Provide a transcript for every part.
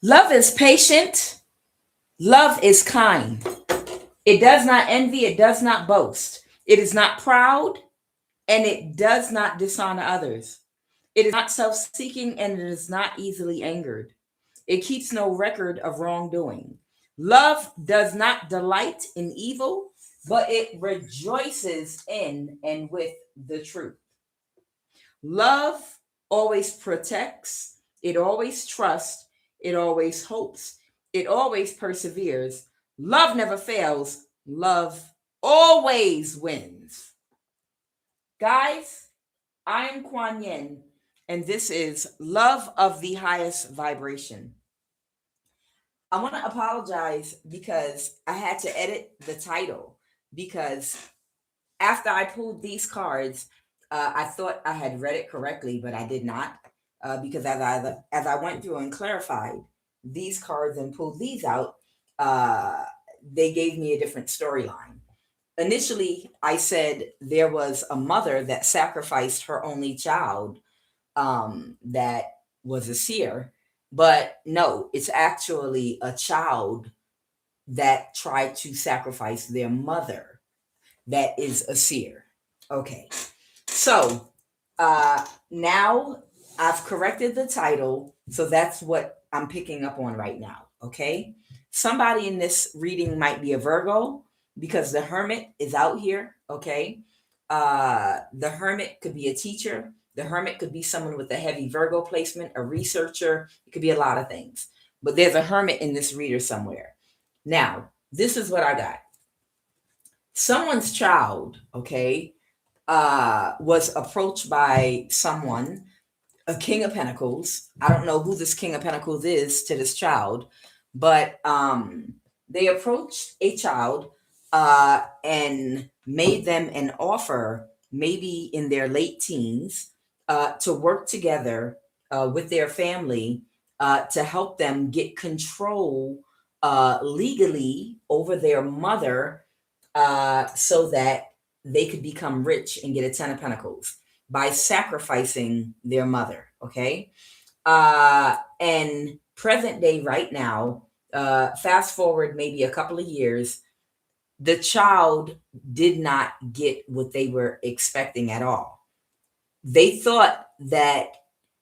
Love is patient. Love is kind. It does not envy. It does not boast. It is not proud, and it does not dishonor others. It is not self seeking, and it is not easily angered. It keeps no record of wrongdoing. Love does not delight in evil, but it rejoices in and with the truth. Love always protects, it always trusts, it always hopes, it always perseveres. Love never fails, love always wins. Guys, I am Kuan Yin, and this is Love of the Highest Vibration. I want to apologize because I had to edit the title because after I pulled these cards, I thought I had read it correctly, but I did not. Because as I went through and clarified these cards and pulled these out, uh, they gave me a different storyline. Initially, I said there was a mother that sacrificed her only child, that was a seer, but no, it's actually a child that tried to sacrifice their mother that is a seer. Okay. So now I've corrected the title. So that's what I'm picking up on right now. Okay. Somebody in this reading might be a Virgo because the hermit is out here. Okay. The hermit could be a teacher. The hermit could be someone with a heavy Virgo placement, a researcher. It could be a lot of things. But there's a hermit in this reader somewhere. Now, this is what I got. Someone's child, okay, was approached by someone, a King of Pentacles. I don't know who this King of Pentacles is to this child, but they approached a child and made them an offer, maybe in their late teens, to work together with their family to help them get control legally over their mother, so that they could become rich and get a 10 of Pentacles by sacrificing their mother. Okay. And present day, right now, fast forward maybe a couple of years, the child did not get what they were expecting at all. They thought that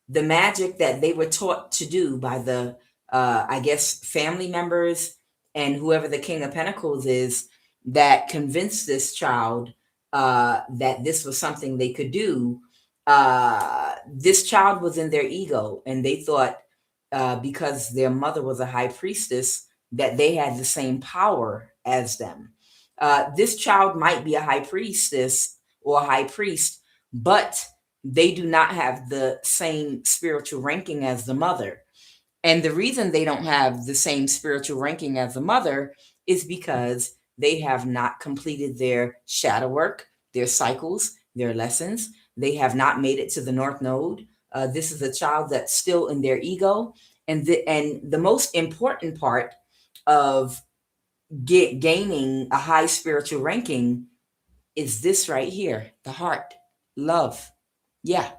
the magic that they were taught to do by the, I guess, family members and whoever the King of Pentacles is, that convinced this child that this was something they could do. This child was in their ego, and they thought because their mother was a high priestess that they had the same power as them. This child might be a high priestess or a high priest, but they do not have the same spiritual ranking as the mother. And the reason they don't have the same spiritual ranking as the mother is because they have not completed their shadow work, their cycles, their lessons. They have not made it to the North Node. This is a child that's still in their ego. And the most important part of gaining a high spiritual ranking is this right here, the heart, love. Yeah.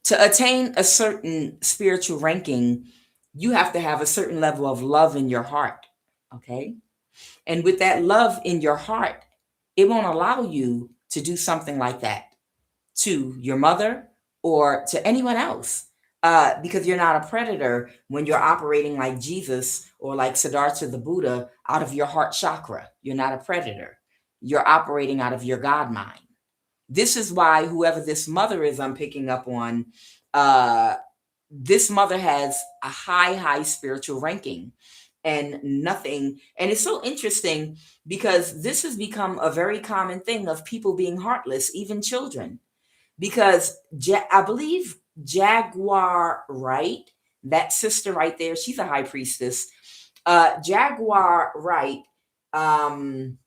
To attain a certain spiritual ranking, you have to have a certain level of love in your heart. Okay. And with that love in your heart, it won't allow you to do something like that to your mother or to anyone else, because you're not a predator when you're operating like Jesus or like Siddhartha the Buddha out of your heart chakra. You're not a predator. You're operating out of your God mind. This is why whoever this mother is I'm picking up on, uh, this mother has a high spiritual ranking and nothing. And it's so interesting because this has become a very common thing of people being heartless, even children. Because I believe Jaguar Wright, that sister right there, she's a high priestess. Jaguar Wright um,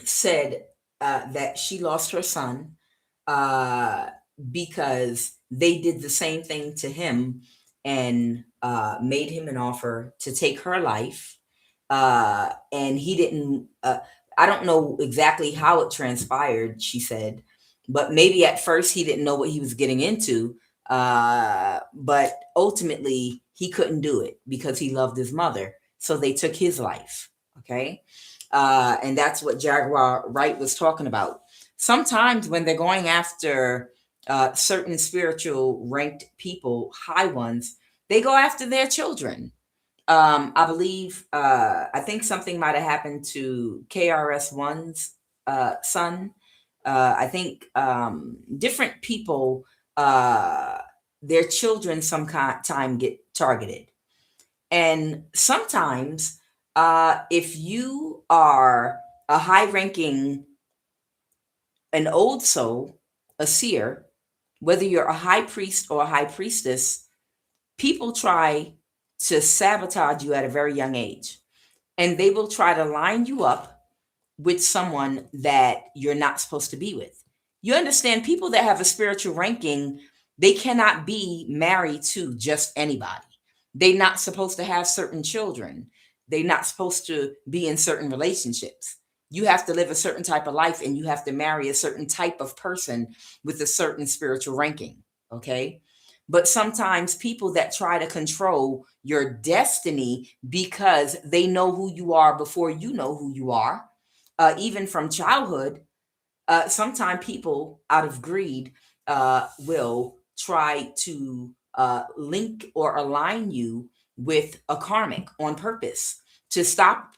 said that she lost her son uh, because they did the same thing to him and made him an offer to take her life. And he didn't, I don't know exactly how it transpired, she said, but maybe at first he didn't know what he was getting into. But ultimately, he couldn't do it because he loved his mother. So they took his life. Okay. And that's what Jaguar Wright was talking about. Sometimes when they're going after certain spiritual ranked people, high ones, they go after their children. I believe, I think something might have happened to KRS-One's son. I think different people, their children time get targeted. And sometimes, if you are a high ranking, an old soul, a seer, whether you're a high priest or a high priestess, people try to sabotage you at a very young age. And they will try to line you up with someone that you're not supposed to be with. You understand, people that have a spiritual ranking, they cannot be married to just anybody. They're not supposed to have certain children. They're not supposed to be in certain relationships. You have to live a certain type of life and you have to marry a certain type of person with a certain spiritual ranking. Okay. But sometimes people that try to control your destiny because they know who you are before you know who you are, even from childhood, sometimes people out of greed will try to link or align you with a karmic on purpose to stop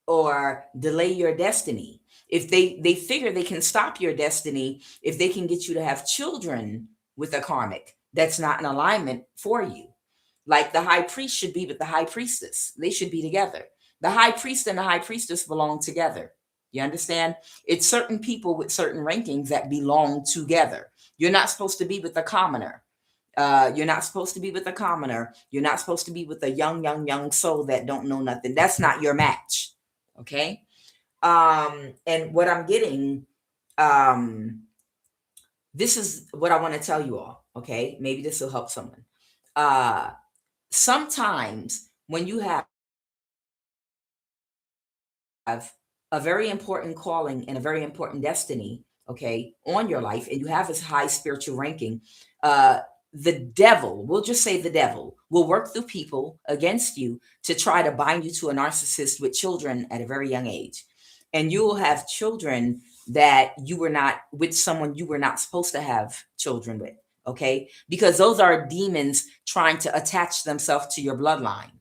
or delay your destiny. If they figure they can stop your destiny, if they can get you to have children with a karmic that's not in alignment for you. Like the high priest should be with the high priestess. They should be together. The high priest and the high priestess belong together. You understand? It's certain people with certain rankings that belong together. You're not supposed to be with the commoner. You're not supposed to be with a commoner. You're not supposed to be with a young soul that don't know nothing. That's not your match. Okay. And what I'm getting, this is what I want to tell you all. Okay. Maybe this will help someone. Sometimes when you have a very important calling and a very important destiny, okay, on your life, and you have this high spiritual ranking, the devil, we'll just say the devil, will work through people against you to try to bind you to a narcissist with children at a very young age. And you will have children that you were not with someone you were not supposed to have children with, okay? Because those are demons trying to attach themselves to your bloodline.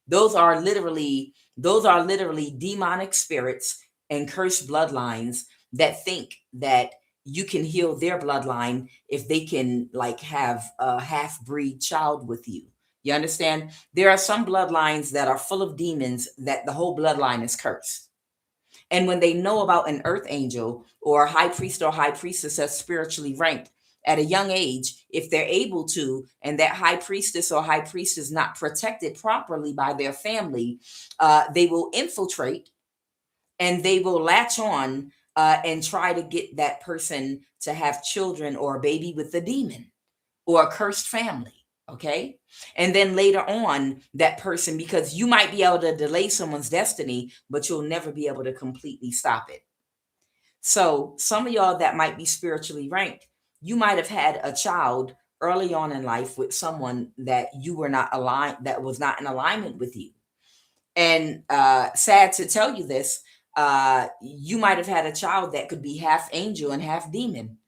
Those are literally demonic spirits and cursed bloodlines that think that you can heal their bloodline if they can like have a half-breed child with you. You understand? There are some bloodlines that are full of demons that the whole bloodline is cursed. And when they know about an earth angel or a high priest or high priestess that's spiritually ranked at a young age, if they're able to, and that high priestess or high priest is not protected properly by their family, they will infiltrate and they will latch on and try to get that person to have children or a baby with the demon or a cursed family. Okay. And then later on, that person, because you might be able to delay someone's destiny, but you'll never be able to completely stop it. So some of y'all that might be spiritually ranked, you might have had a child early on in life with someone that you were not aligned, that was not in alignment with you. And sad to tell you this, you might have had a child that could be half angel and half demon.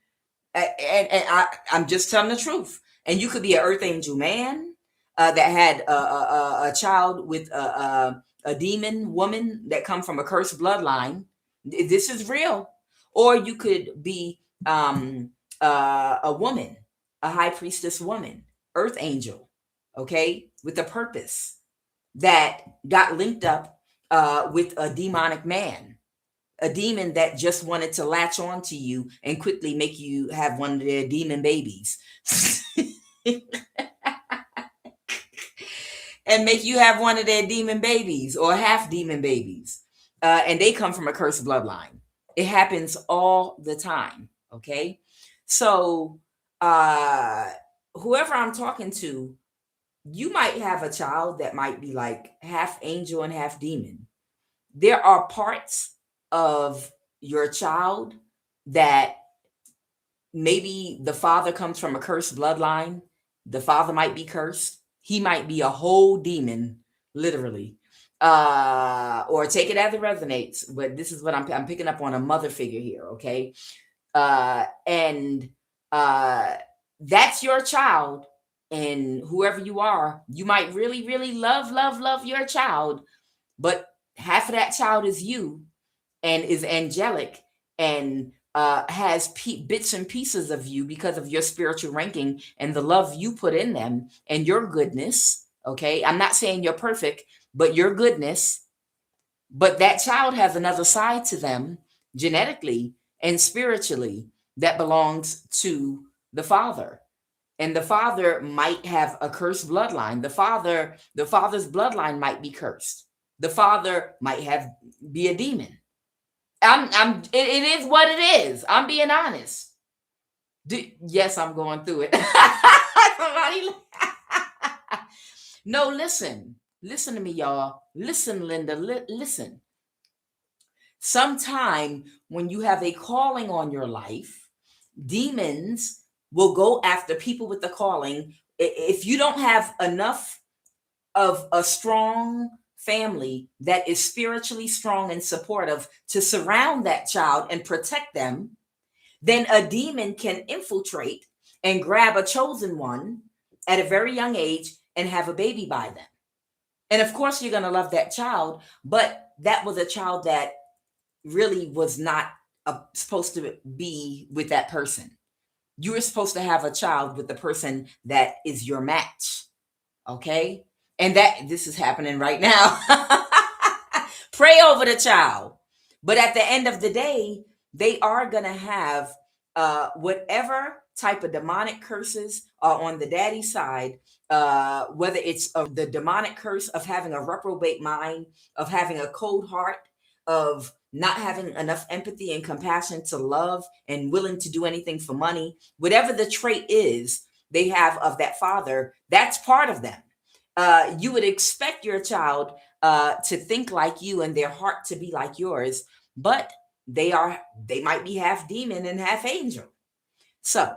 I'm just telling the truth. And you could be an earth angel man that had a child with a demon woman that come from a cursed bloodline. This is real. Or you could be a woman, a high priestess woman, earth angel, okay, with a purpose that got linked up with a demonic man, a demon that just wanted to latch on to you and quickly make you have one of their demon babies. And make you have one of their demon babies or half demon babies. And they come from a cursed bloodline. It happens all the time. Okay. So whoever I'm talking to, you might have a child that might be like half angel and half demon. There are parts of your child that maybe the father comes from a cursed bloodline. The father might be cursed. He might be a whole demon, literally. Or take it as it resonates, but this is what I'm picking up on, a mother figure here, okay? And that's your child, and whoever you are, you might really, really love your child, but half of that child is you and is angelic and has bits and pieces of you because of your spiritual ranking and the love you put in them and your goodness. Okay, I'm not saying you're perfect, but your goodness. But that child has another side to them, genetically and spiritually, that belongs to the father. And the father might have a cursed bloodline. The father's bloodline might be cursed. The father might be a demon. It is what it is. I'm being honest. Yes, I'm going through it. Somebody, no, listen to me, y'all. Listen, Linda, listen. Sometime when you have a calling on your life, demons will go after people with the calling. If you don't have enough of a strong family that is spiritually strong and supportive to surround that child and protect them, then a demon can infiltrate and grab a chosen one at a very young age and have a baby by them. And of course, you're going to love that child, but that was a child that really was not supposed to be with that person. You were supposed to have a child with the person that is your match. Okay? And this is happening right now. Pray over the child. But at the end of the day, they are going to have whatever type of demonic curses are on the daddy side, whether it's the demonic curse of having a reprobate mind, of having a cold heart, of not having enough empathy and compassion to love and willing to do anything for money, whatever the trait is they have of that father, that's part of them. You would expect your child to think like you and their heart to be like yours, but they might be half demon and half angel. So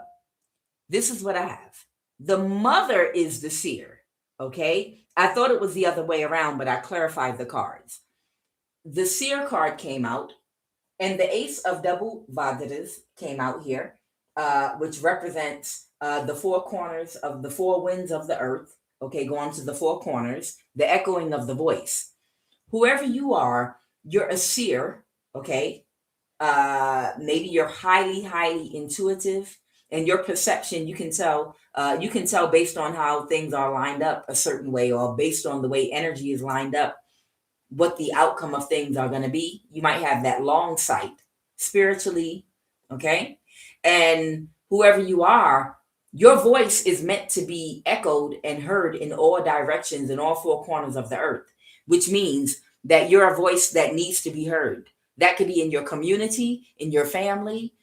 this is what I have. The mother is the seer. Okay. I thought it was the other way around, but I clarified the cards. The seer card came out, and the ace of double vadatas came out here, which represents the four corners of the four winds of the earth. Okay, going to the four corners, the echoing of the voice. Whoever you are, you're a seer. Okay, maybe you're highly intuitive, and your perception, you can tell based on how things are lined up a certain way, or based on the way energy is lined up, what the outcome of things are going to be. You might have that long sight spiritually. Okay, and whoever you are, your voice is meant to be echoed and heard in all directions, in all four corners of the earth, which means that you're a voice that needs to be heard. That could be in your community, in your family,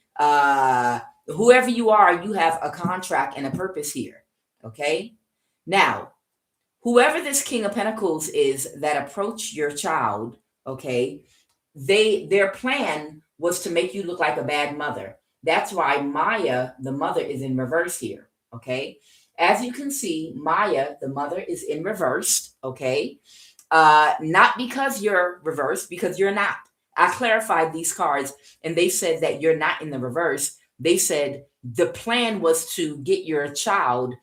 whoever you are, you have a contract and a purpose here. Okay. Now, whoever this King of Pentacles is that approached your child, okay, their plan was to make you look like a bad mother. That's why Maya, the mother, is in reverse here. Okay. As you can see, Maya, the mother, is in reverse. Okay. Not because you're reversed, because you're not. I clarified these cards and they said that you're not in the reverse. They said the plan was to get your child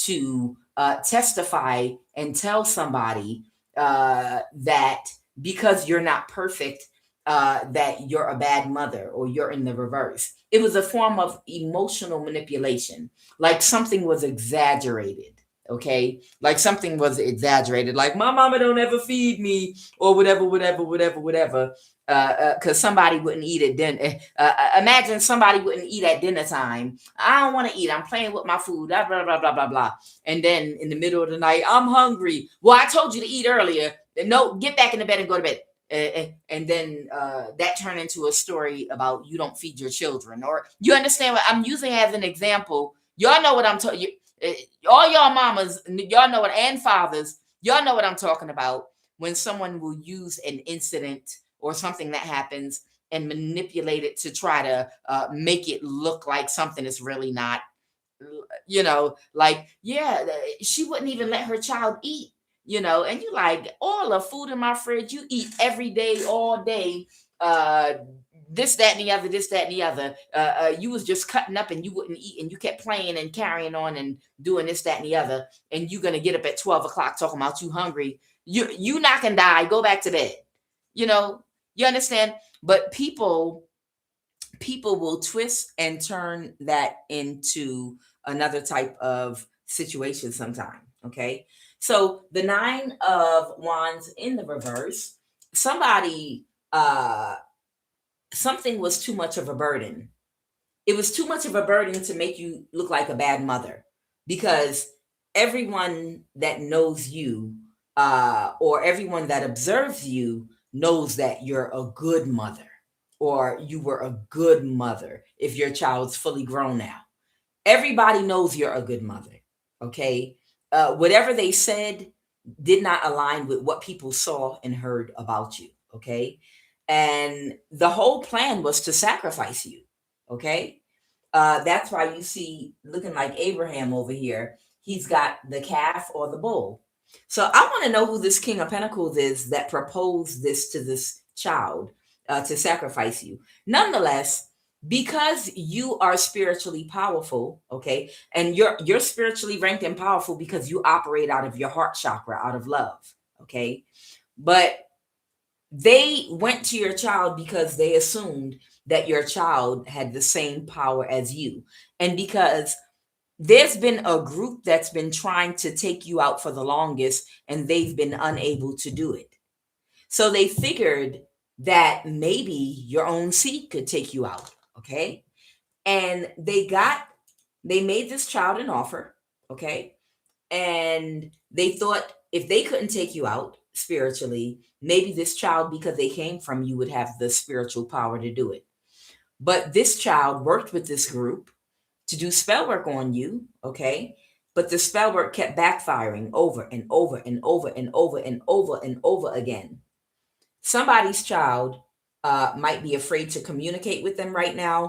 to testify and tell somebody that because you're not perfect, that you're a bad mother or you're in the reverse. It was a form of emotional manipulation, like something was exaggerated. Okay, like something was exaggerated, like my mama don't ever feed me, or whatever, because somebody wouldn't eat at dinner. Imagine somebody wouldn't eat at dinner time. I don't want to eat. I'm playing with my food. Blah, blah, blah, blah, blah, blah. And then in the middle of the night, I'm hungry. Well, I told you to eat earlier. No, get back in the bed and go to bed. And then that turned into a story about you don't feed your children. Or you understand what I'm using as an example. Y'all know what I'm talking about. All y'all mamas, y'all know what, and fathers, y'all know what I'm talking about when someone will use an incident or something that happens and manipulate it to try to make it look like something is really not. like, yeah, she wouldn't even let her child eat, and you like, all the food in my fridge, you eat every day, all day, uh, this, that, and the other, this, that, and the other. You was just cutting up and you wouldn't eat, and you kept playing and carrying on and doing this, that, and the other. And you're gonna get up at 12 o'clock talking about you hungry. You not gonna die. Go back to bed. You know, you understand? But people will twist and turn that into another type of situation sometime. Okay. So the 9 of Wands in the reverse, somebody, something was too much of a burden. It was too much of a burden to make you look like a bad mother, because everyone that knows you, or everyone that observes you, knows that you're a good mother, or you were a good mother if your child's fully grown now. Everybody knows you're a good mother. Okay. Whatever they said did not align with what people saw and heard about you. Okay. And the whole plan was to sacrifice you. Okay. That's why you see, looking like Abraham over here, he's got the calf or the bull. So I want to know who this King of Pentacles is that proposed this to this child, to sacrifice you. Nonetheless, because you are spiritually powerful, okay, and you're spiritually ranked and powerful because you operate out of your heart chakra, out of love, okay. But they went to your child because they assumed that your child had the same power as you, and because there's been a group that's been trying to take you out for the longest, and they've been unable to do it. So they figured that maybe your own seed could take you out. Okay. And they made this child an offer. Okay. And they thought if they couldn't take you out spiritually, maybe this child, because they came from you, would have the spiritual power to do it. But this child worked with this group to do spell work on you. Okay. But the spell work kept backfiring over and over and over and over and over and over again. Somebody's child might be afraid to communicate with them right now.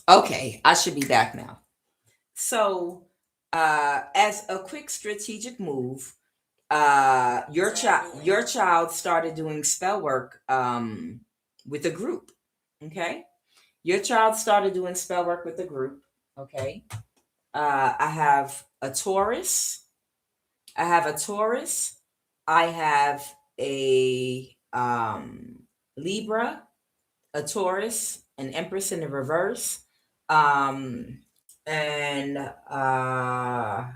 Okay, I should be back now. So, as a quick strategic move, your child started doing spell work with a group. Okay, your child started doing spell work with a group. Okay, I have a Taurus. I have a Taurus. I have a Libra, a Taurus, an Empress in the reverse, um, and I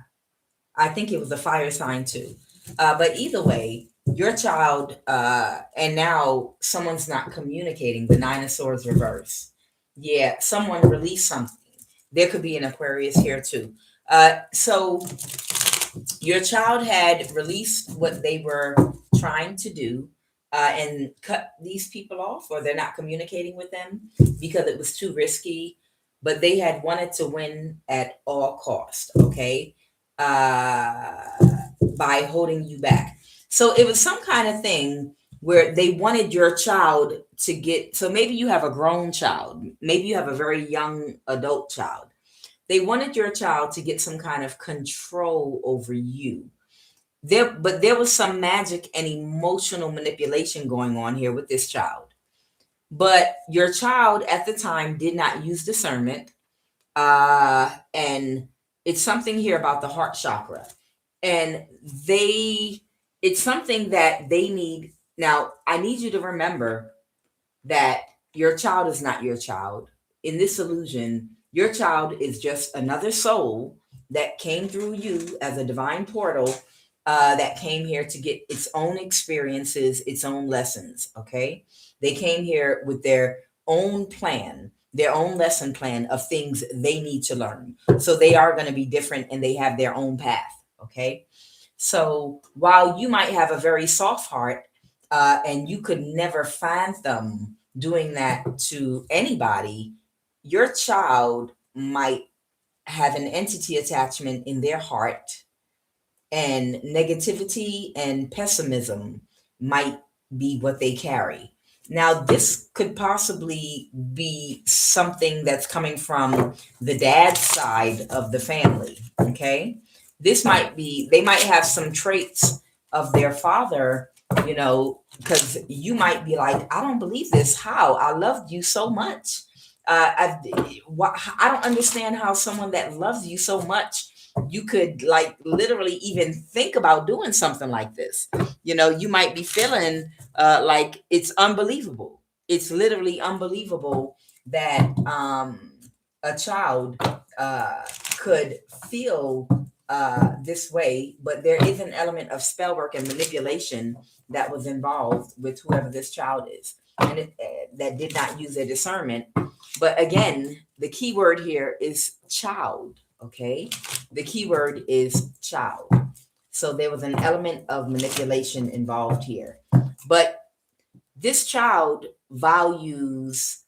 think it was a fire sign too. But either way, your child, and now someone's not communicating. The Nine of Swords reverse. Yeah, someone released something. There could be an Aquarius here too. So your child had released what they were trying to do, and cut these people off, or they're not communicating with them because it was too risky, but they had wanted to win at all cost. Okay. uh, by holding you back. So it was some kind of thing where they wanted your child to get, so maybe you have a grown child, maybe you have a very young adult child. They wanted your child to get some kind of control over you. But there was some magic and emotional manipulation going on here with this child. But your child at the time did not use discernment. And it's something here about the heart chakra. And it's something that they need. Now, I need you to remember that your child is not your child. In this illusion, your child is just another soul that came through you as a divine portal, that came here to get its own experiences, its own lessons. Okay. They came here with their own plan, their own lesson plan of things they need to learn. So they are going to be different and they have their own path. Okay. So while you might have a very soft heart, and you could never find them doing that to anybody, your child might have an entity attachment in their heart, and negativity and pessimism might be what they carry. Now, this could possibly be something that's coming from the dad's side of the family. Okay. This might be, they might have some traits of their father, you know, because you might be like, I don't believe this. How? I loved you so much. I don't understand how someone that loves you so much, you could like literally even think about doing something like this. You know, you might be feeling like it's unbelievable. It's literally unbelievable that a child could feel this way, but there is an element of spell work and manipulation that was involved with whoever this child is, and that did not use their discernment. But again, the key word here is child. Okay, the key word is child. So there was an element of manipulation involved here. But this child values,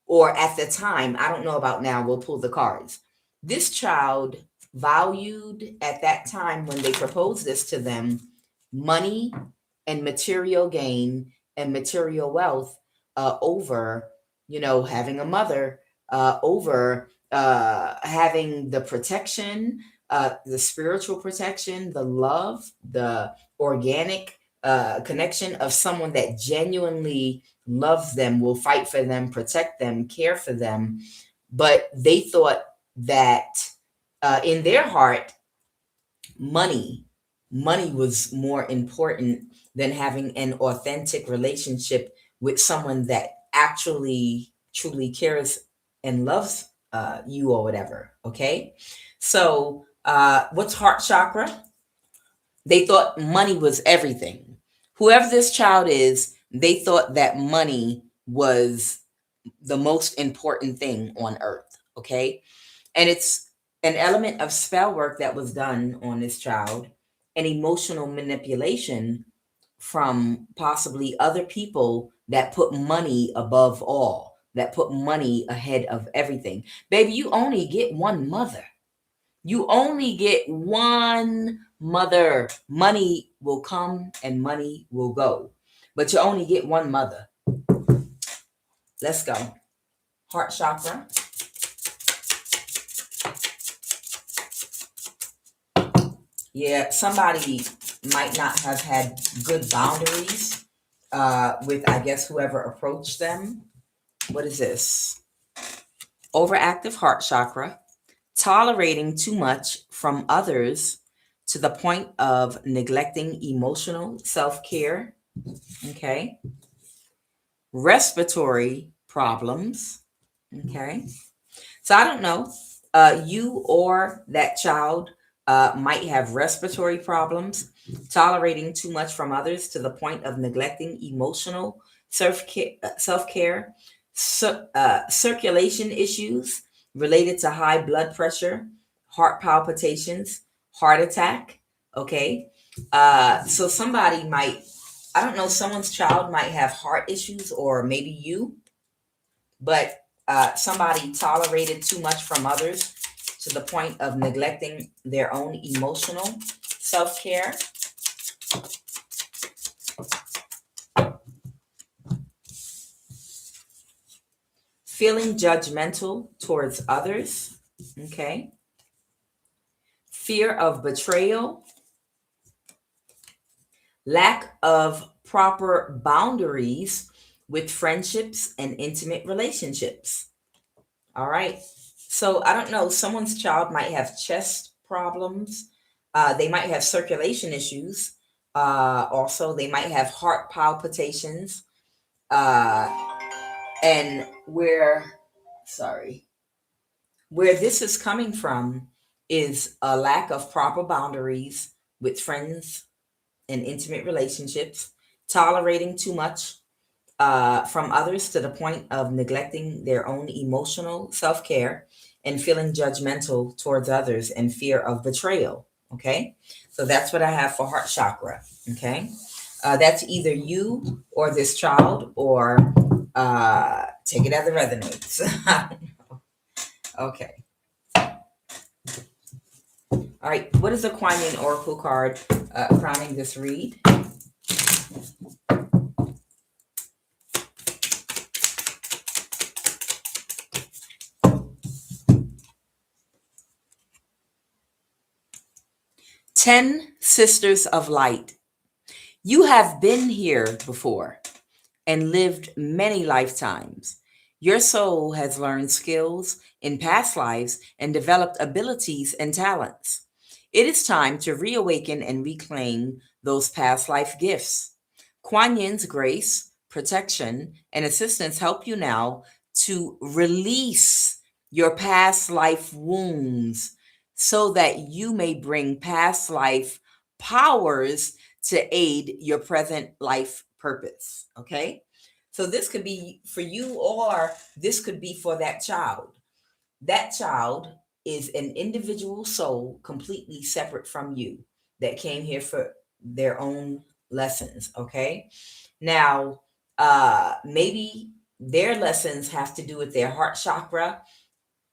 or at the time, I don't know about now, we'll pull the cards. This child valued at that time when they proposed this to them, money and material gain and material wealth over, you know, having a mother, over having the protection, the spiritual protection, the love, the organic connection of someone that genuinely loves them, will fight for them, protect them, care for them. But they thought that in their heart, money was more important than having an authentic relationship with someone that actually truly cares and loves you or whatever. Okay, so what's heart chakra? They thought money was everything. Whoever this child is, they thought that money was the most important thing on earth. Okay, and it's an element of spell work that was done on this child, and emotional manipulation from possibly other people that put money above all, that put money ahead of everything. Baby, you only get one mother. You only get one mother. Money will come and money will go, but you only get one mother. Let's go. Heart chakra. Yeah, somebody might not have had good boundaries with, I guess, whoever approached them. What is this? Overactive heart chakra. Tolerating too much from others to the point of neglecting emotional self-care. Okay. Respiratory problems. Okay. So I don't know. You or that child might have respiratory problems, tolerating too much from others to the point of neglecting emotional self-care, circulation issues related to high blood pressure, heart palpitations, heart attack. Okay. So somebody might, I don't know, someone's child might have heart issues, or maybe you, but somebody tolerated too much from others to the point of neglecting their own emotional self-care. Feeling judgmental towards others. Okay. Fear of betrayal. Lack of proper boundaries with friendships and intimate relationships. All right. So I don't know, someone's child might have chest problems. They might have circulation issues. Also, they might have heart palpitations. And where this is coming from is a lack of proper boundaries with friends and intimate relationships, tolerating too much from others to the point of neglecting their own emotional self-care, and feeling judgmental towards others and fear of betrayal. Okay, so that's what I have for heart chakra. Okay, that's either you or this child, or take it as it resonates. Okay. All right, what is the QUAN Oracle card crowning this read? 10 Sisters of Light. You have been here before and lived many lifetimes. Your soul has learned skills in past lives and developed abilities and talents. It is time to reawaken and reclaim those past life gifts. Kuan Yin's grace, protection, and assistance help you now to release your past life wounds so that you may bring past life powers to aid your present life purpose. Okay? So this could be for you, or this could be for that child. That child is an individual soul completely separate from you that came here for their own lessons. Okay? Now, maybe their lessons have to do with their heart chakra,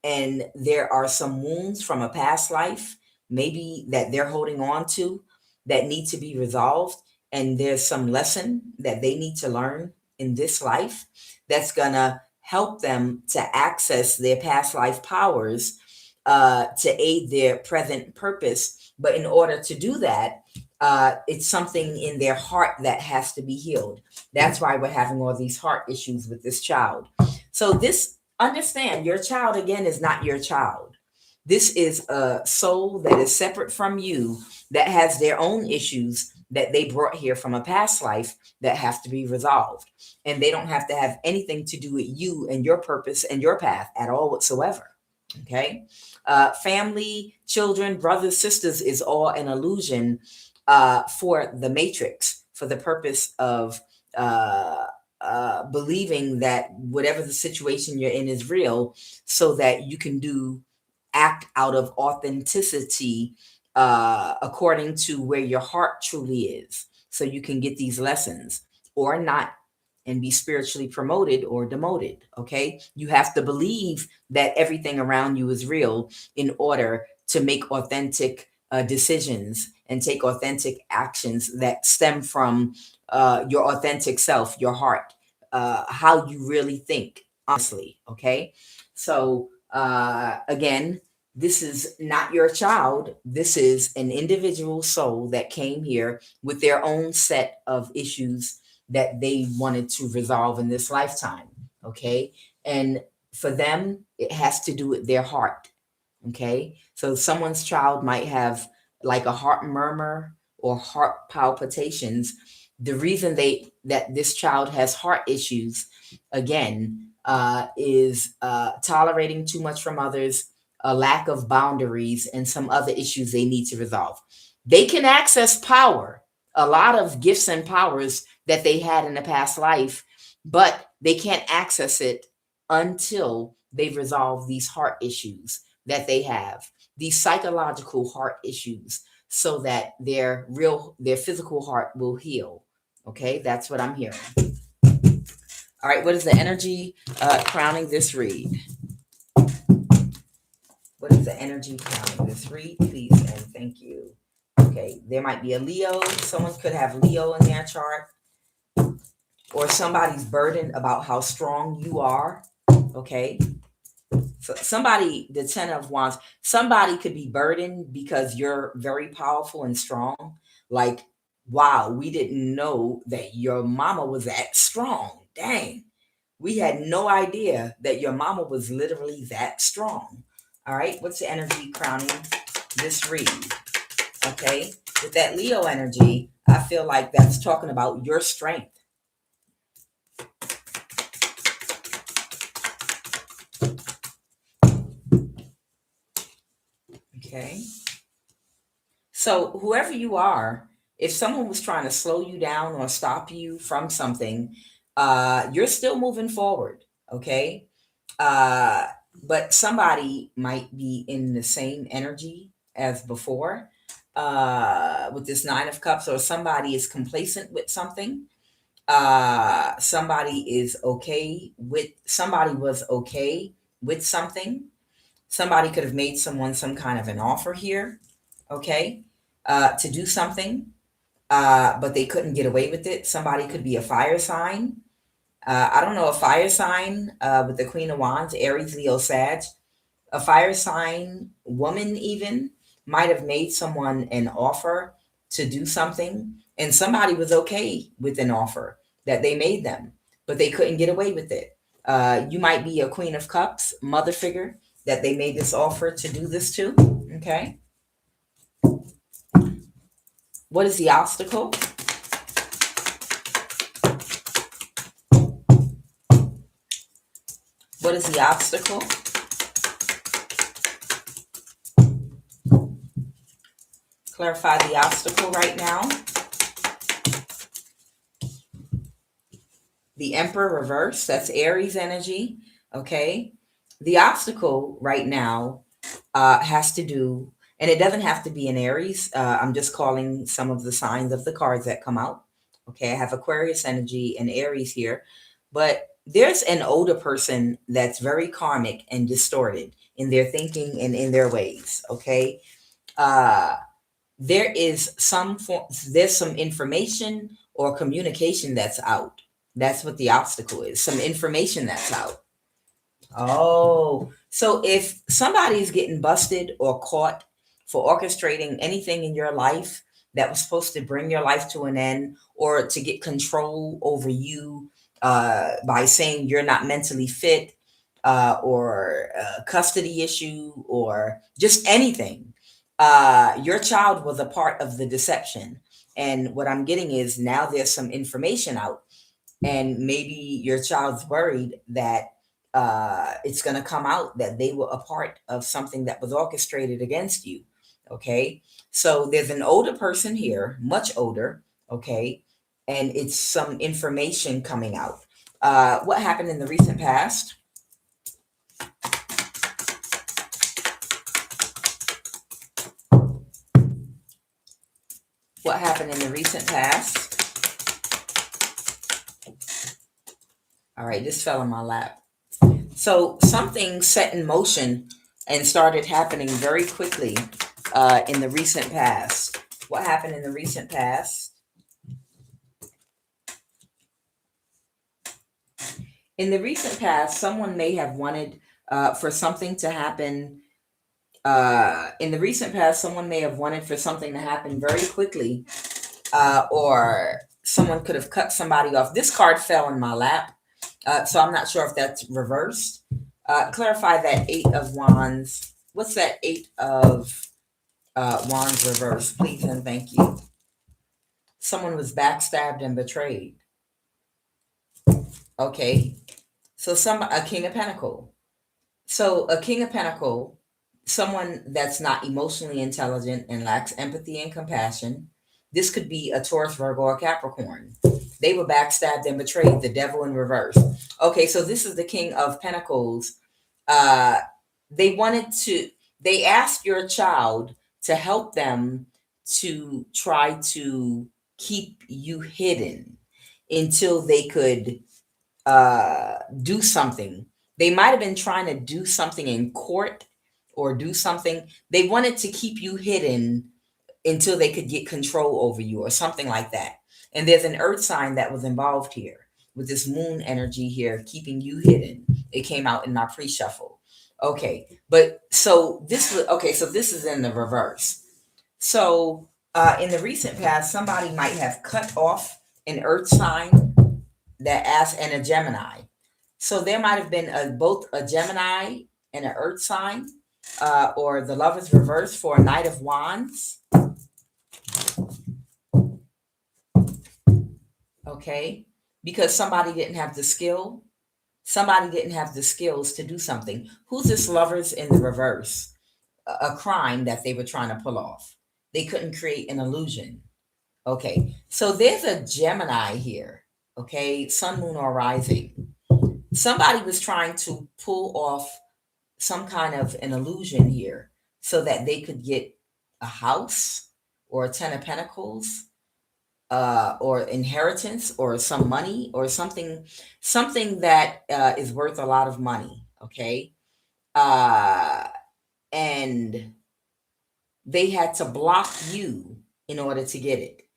and there are some wounds from a past life, maybe that they're holding on to that need to be resolved. And there's some lesson that they need to learn in this life that's going to help them to access their past life powers to aid their present purpose. But in order to do that, it's something in their heart that has to be healed. That's why we're having all these heart issues with this child. So this, understand, your child again is not your child. This is a soul that is separate from you, that has their own issues that they brought here from a past life that have to be resolved. And they don't have to have anything to do with you and your purpose and your path at all whatsoever. Okay? Family, children, brothers, sisters is all an illusion for the matrix, for the purpose of believing that whatever the situation you're in is real, so that you can act out of authenticity according to where your heart truly is, so you can get these lessons or not and be spiritually promoted or demoted. Okay, you have to believe that everything around you is real in order to make authentic decisions and take authentic actions that stem from your authentic self, your heart, how you really think, honestly. Okay, so again, this is not your child. This is an individual soul that came here with their own set of issues that they wanted to resolve in this lifetime. Okay, and for them, it has to do with their heart. Okay, so someone's child might have like a heart murmur or heart palpitations. The reason that this child has heart issues again is tolerating too much from others, a lack of boundaries, and some other issues they need to resolve. They can access power, a lot of gifts and powers that they had in a past life, but they can't access it until they resolve these heart issues that they have, these psychological heart issues, so that their physical heart will heal. Okay, that's what I'm hearing. All right, what is the energy crowning this read? What is the energy crowning this read, please and thank you? Okay, there might be a Leo. Someone could have Leo in their chart, or somebody's burdened about how strong you are. Okay, so somebody, the 10 of Wands, somebody could be burdened because you're very powerful and strong. Like, wow, we didn't know that your mama was that strong. Dang, we had no idea that your mama was literally that strong. All right, what's the energy crowning this read? Okay, with that Leo energy, I feel like that's talking about your strength. Okay, so whoever you are, if someone was trying to slow you down or stop you from something, you're still moving forward. Okay, but somebody might be in the same energy as before with this 9 of Cups, or somebody is complacent with something. Somebody was okay with something. Somebody could have made someone some kind of an offer here, okay, to do something, but they couldn't get away with it. Somebody could be a fire sign. I don't know, a fire sign with the Queen of Wands, Aries, Leo, Sag, a fire sign woman even, might have made someone an offer to do something, and somebody was okay with an offer that they made them, but they couldn't get away with it. You might be a Queen of Cups, mother figure, that they made this offer to do this to. Okay. What is the obstacle? What is the obstacle? Clarify the obstacle right now. The Emperor reverse, that's Aries energy. Okay. The obstacle right now has to do, and it doesn't have to be in Aries. I'm just calling some of the signs of the cards that come out. Okay. I have Aquarius energy and Aries here, but there's an older person that's very karmic and distorted in their thinking and in their ways. Okay. Uh, there is some form, there's some information or communication that's out. That's what the obstacle is. Some information that's out. Oh, so if somebody's getting busted or caught for orchestrating anything in your life that was supposed to bring your life to an end or to get control over you by saying you're not mentally fit or a custody issue or just anything, your child was a part of the deception. And what I'm getting is now there's some information out, and maybe your child's worried that it's going to come out that they were a part of something that was orchestrated against you. Okay. So there's an older person here, much older. Okay. And it's some information coming out. What happened in the recent past? What happened in the recent past? All right, this fell in my lap. So something set in motion and started happening very quickly in the recent past. What happened in the recent past? In the recent past, someone may have wanted for something to happen. In the recent past, someone may have wanted for something to happen very quickly, or someone could have cut somebody off. This card fell in my lap, so I'm not sure if that's reversed. Clarify that Eight of Wands. What's that Eight of Wands reverse, please and thank you. Someone was backstabbed and betrayed. Okay, so a King of Pentacle. So a King of Pentacle, someone that's not emotionally intelligent and lacks empathy and compassion. This could be a Taurus, Virgo, or Capricorn. They were backstabbed and betrayed. The Devil in reverse. Okay, so this is the King of Pentacles. Uh, they asked your child to help them to try to keep you hidden until they could do something. They might have been trying to do something in court or do something. They wanted to keep you hidden until they could get control over you or something like that. And there's an earth sign that was involved here with this moon energy here, keeping you hidden. It came out in my pre-shuffle. Okay, but so this was okay. So this is in the reverse. So in the recent past, somebody might have cut off an earth sign that asked and a Gemini. So there might have been both a Gemini and an earth sign, or the Lovers reverse for a Knight of Wands. Okay, because somebody didn't have the skill. Somebody didn't have the skills to do something. Who's this Lovers in the reverse? A crime that they were trying to pull off. They couldn't create an illusion. Okay, so there's a Gemini here. Okay, Sun, Moon, or Rising. Somebody was trying to pull off some kind of an illusion here so that they could get a house or a Ten of Pentacles, or inheritance or some money or something that is worth a lot of money. Okay, and they had to block you in order to get it.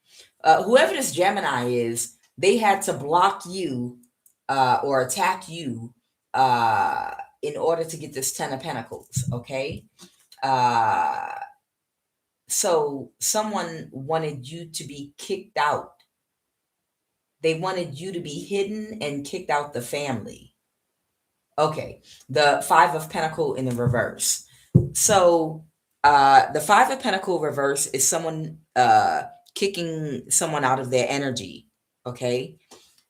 Whoever this Gemini is, they had to block you or attack you in order to get this Ten of Pentacles. Okay. So someone wanted you to be kicked out. They wanted you to be hidden and kicked out the family. Okay, the Five of Pentacle in the reverse. So the Five of Pentacle reverse is someone kicking someone out of their energy. Okay,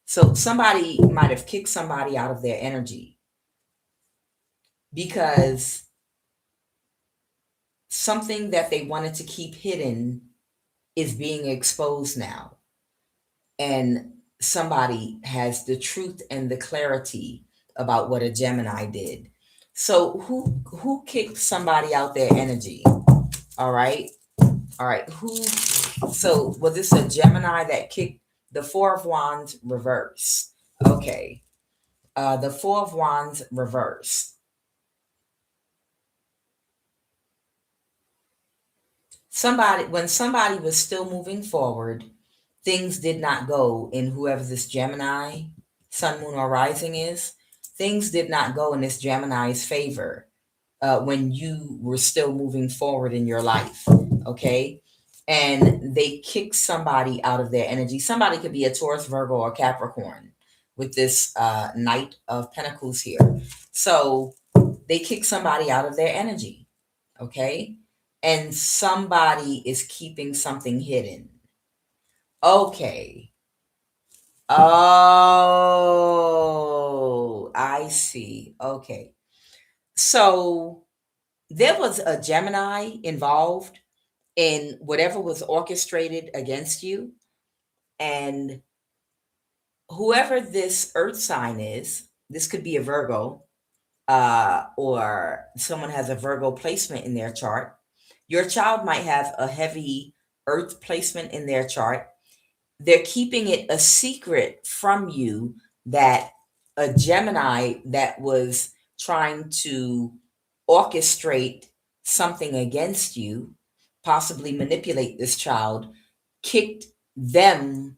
so somebody might have kicked somebody out of their energy because something that they wanted to keep hidden is being exposed now. And somebody has the truth and the clarity about what a Gemini did. So who kicked somebody out their energy? All right. All right. Who so was this a Gemini that kicked the Four of Wands reverse? Okay. The Four of Wands reverse. When somebody was still moving forward, things did not go in whoever this Gemini, sun, moon, or rising is. Things did not go in this Gemini's favor when you were still moving forward in your life. Okay. And they kick somebody out of their energy. Somebody could be a Taurus, Virgo, or Capricorn with this Knight of Pentacles here. So they kick somebody out of their energy. Okay. And somebody is keeping something hidden. Okay. Oh, I see. Okay. So there was a Gemini involved in whatever was orchestrated against you. And whoever this earth sign is, this could be a Virgo, or someone has a Virgo placement in their chart. Your child might have a heavy earth placement in their chart. They're keeping it a secret from you that a Gemini that was trying to orchestrate something against you, possibly manipulate this child, kicked them,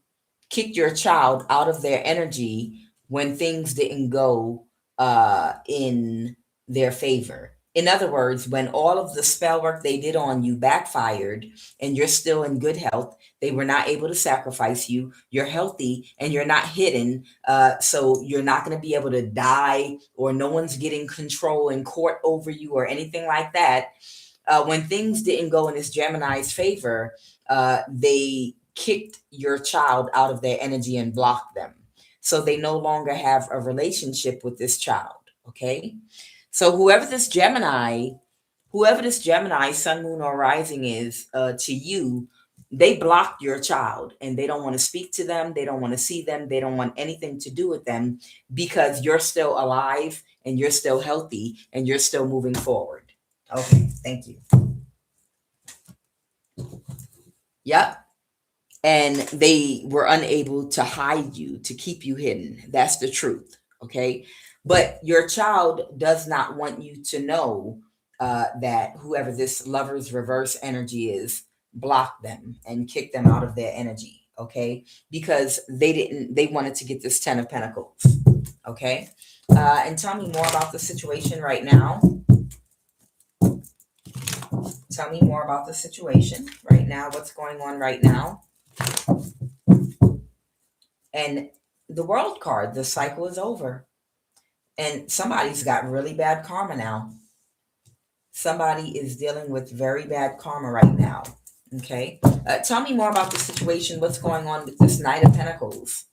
kicked your child out of their energy when things didn't go in their favor. In other words, when all of the spell work they did on you backfired and you're still in good health, they were not able to sacrifice you. You're healthy and you're not hidden. So you're not going to be able to die, or no one's getting control in court over you or anything like that. When things didn't go in this Gemini's favor, they kicked your child out of their energy and blocked them. So they no longer have a relationship with this child. Okay. So whoever this Gemini, sun, moon, or rising is to you, they blocked your child and they don't want to speak to them. They don't want to see them. They don't want anything to do with them because you're still alive and you're still healthy and you're still moving forward. Okay, thank you. Yep. And they were unable to hide you, to keep you hidden. That's the truth. Okay. But your child does not want you to know that whoever this lover's reverse energy is blocked them and kicked them out of their energy. Okay. Because they wanted to get this 10 of Pentacles. Okay. And tell me more about the situation right now. Tell me more about the situation right now. What's going on right now? And the World card, the cycle is over. And somebody's got really bad karma now. Somebody is dealing with very bad karma right now. Okay. Tell me more about the situation. What's going on with this Knight of Pentacles?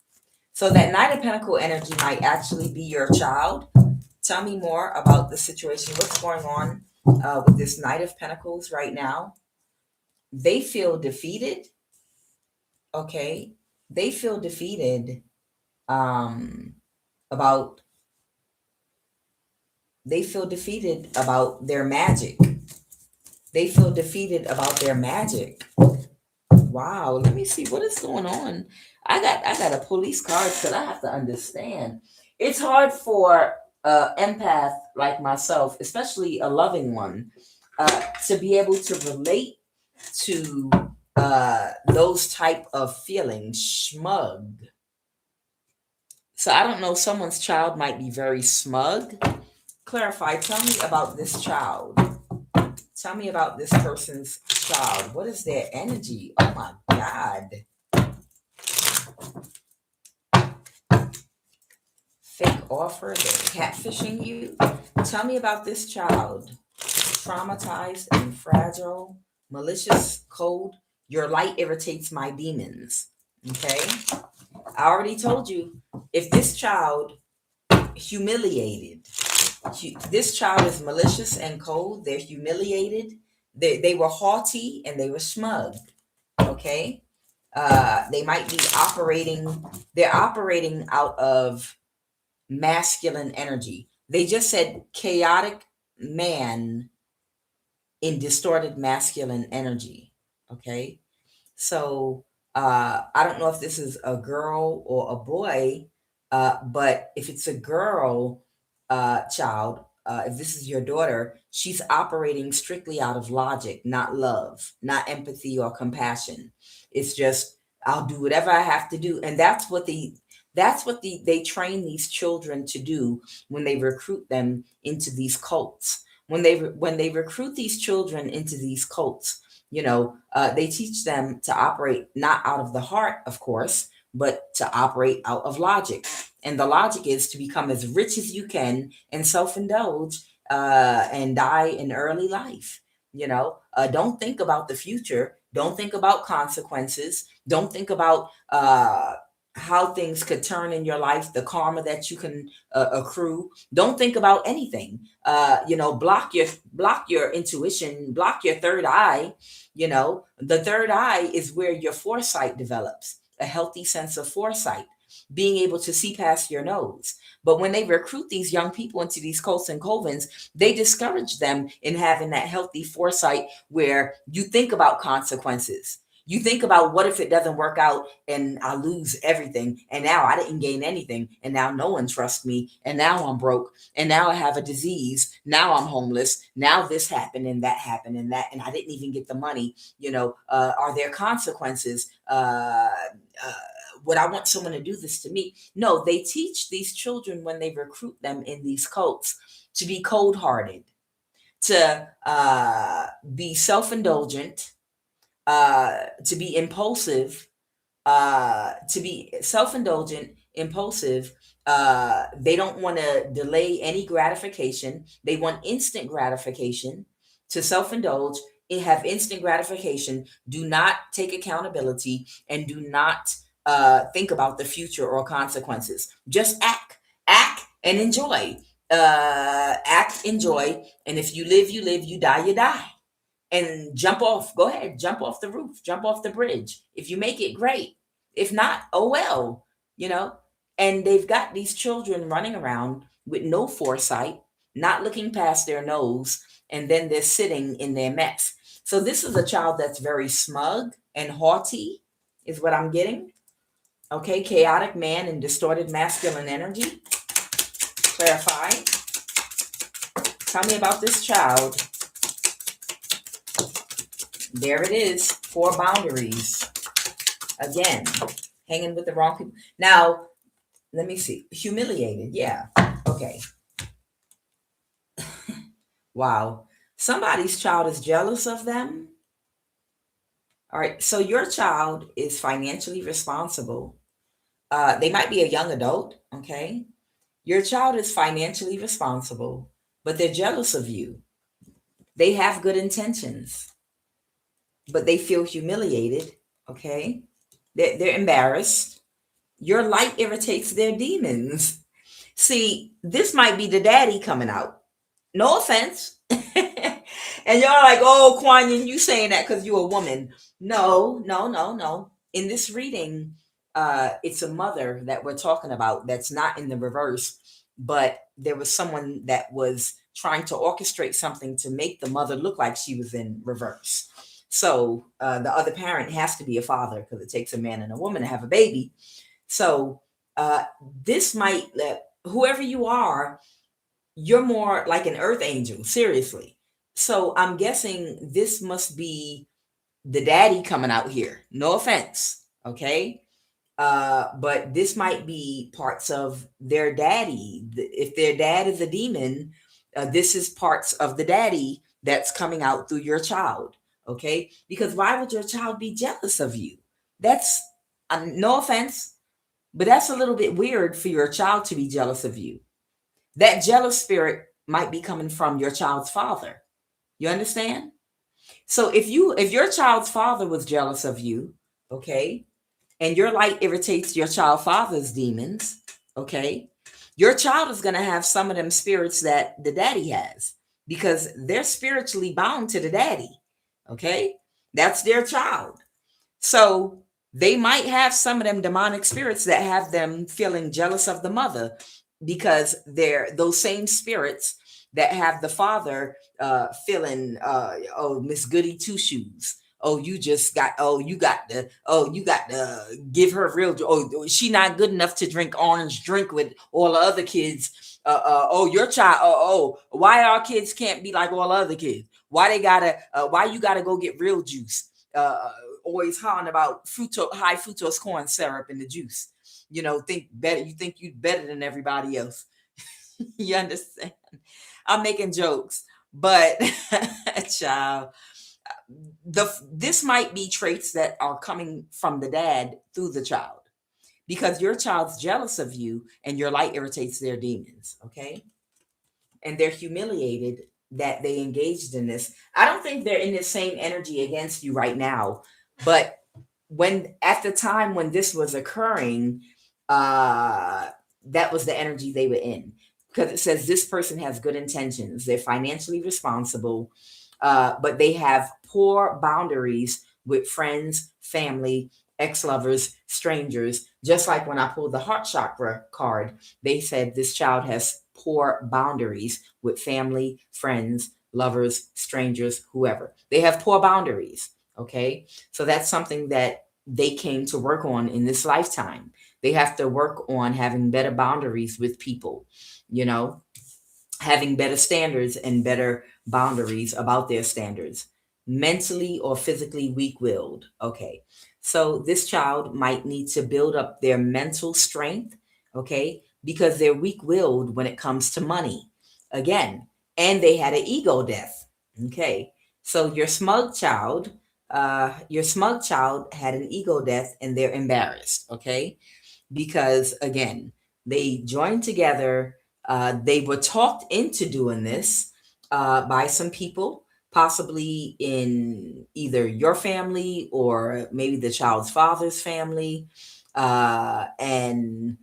So that Knight of Pentacle energy might actually be your child. Tell me more about the situation. What's going on with this Knight of Pentacles right now? They feel defeated. Okay. They feel defeated about their magic. They feel defeated about their magic. Wow, let me see what is going on. I got a police card because I have to understand. It's hard for empath like myself, especially a loving one, to be able to relate to those type of feelings. Smug. So I don't know, someone's child might be very smug. Clarify, tell me about this child. Tell me about this person's child. What is their energy? Oh my God. Fake offer, they're catfishing you. Tell me about this child. Traumatized and fragile, malicious, cold. Your light irritates my demons. Okay? I already told you, if this child humiliated, this child is malicious and cold, they're humiliated, they were haughty and they were smug. Okay? They might be they're operating out of masculine energy. They just said chaotic man in distorted masculine energy. Okay. So I don't know if this is a girl or a boy, but if it's a girl child, if this is your daughter, she's operating strictly out of logic, not love, not empathy or compassion. It's just, I'll do whatever I have to do. And they train these children to do when they recruit them into these cults. When they recruit these children into these cults, they teach them to operate not out of the heart, of course, but to operate out of logic. And the logic is to become as rich as you can and self-indulge and die in early life. Don't think about the future. Don't think about consequences. Don't think about how things could turn in your life, the karma that you can accrue. Don't think about anything. Block your intuition, block your third eye. The third eye is where your foresight develops, a healthy sense of foresight, being able to see past your nose. But when they recruit these young people into these cults and covens, they discourage them in having that healthy foresight where you think about consequences. You think about, what if it doesn't work out and I lose everything, and now I didn't gain anything, and now no one trusts me, and now I'm broke, and now I have a disease, now I'm homeless, now this happened and that happened and that, and I didn't even get the money. Are there consequences? Would I want someone to do this to me? No, they teach these children when they recruit them in these cults to be cold-hearted, to be self-indulgent, to be impulsive, to be self-indulgent, impulsive. They don't want to delay any gratification. They want instant gratification. To self-indulge, have instant gratification. Do not take accountability and do not think about the future or consequences. Just act and enjoy. Act, enjoy, and if you live, you live. You die, you die. And jump off. Go ahead, jump off the roof, jump off the bridge. If you make it, great. If not, oh well. And they've got these children running around with no foresight, not looking past their nose, and then they're sitting in their mess. So this is a child that's very smug and haughty, is what I'm getting. Okay, chaotic man and distorted masculine energy. Clarify. Tell me about this child. There it is. 4 boundaries. Again, hanging with the wrong people. Now, let me see. Humiliated. Yeah. Okay. Wow. Somebody's child is jealous of them. All right. So your child is financially responsible. They might be a young adult. Okay. Your child is financially responsible, but they're jealous of you. They have good intentions, but they feel humiliated. Okay. They're embarrassed. Your light irritates their demons. See, this might be the daddy coming out. No offense. And y'all like, oh, QUAN, you saying that because you're a woman. No. In this reading, it's a mother that we're talking about that's not in the reverse, but there was someone that was trying to orchestrate something to make the mother look like she was in reverse. So the other parent has to be a father, because it takes a man and a woman to have a baby. So this might, whoever you are, you're more like an earth angel, seriously. So I'm guessing this must be the daddy coming out here. No offense, okay? But this might be parts of their daddy. If their dad is a demon, this is parts of the daddy that's coming out through your child. Okay, because why would your child be jealous of you? That's no offense, but that's a little bit weird for your child to be jealous of you. That jealous spirit might be coming from your child's father. You understand? So if your child's father was jealous of you, okay, and your light irritates your child father's demons, okay, your child is going to have some of them spirits that the daddy has because they're spiritually bound to the daddy. Okay, that's their child. So they might have some of them demonic spirits that have them feeling jealous of the mother because they're those same spirits that have the father feeling oh, Miss Goody Two Shoes. Oh, you got to give her real. Oh, she not good enough to drink orange drink with all the other kids. Oh, your child. Why our kids can't be like all other kids? Why they gotta? Why you gotta go get real juice? Always hollering about high fructose corn syrup in the juice. You know, think better. You think you better than everybody else. You understand? I'm making jokes, but child, this might be traits that are coming from the dad through the child because your child's jealous of you and your light irritates their demons. Okay, and they're humiliated that they engaged in this. I don't think they're in the same energy against you right now, but when at the time when this was occurring, that was the energy they were in because it says this person has good intentions. They're financially responsible, but they have poor boundaries with friends, family, ex-lovers, strangers. Just like when I pulled the heart chakra card, they said this child has poor boundaries with family, friends, lovers, strangers, whoever. They have poor boundaries. Okay, so that's something that they came to work on in this lifetime. They have to work on having better boundaries with people, you know, having better standards and better boundaries about their standards. Mentally or physically weak-willed. Okay, so this child might need to build up their mental strength, okay, because they're weak-willed when it comes to money. Again, and they had an ego death. Okay, so your smug child had an ego death and they're embarrassed. Okay, because again, they joined together. They were talked into doing this by some people, possibly in either your family or maybe the child's father's family, and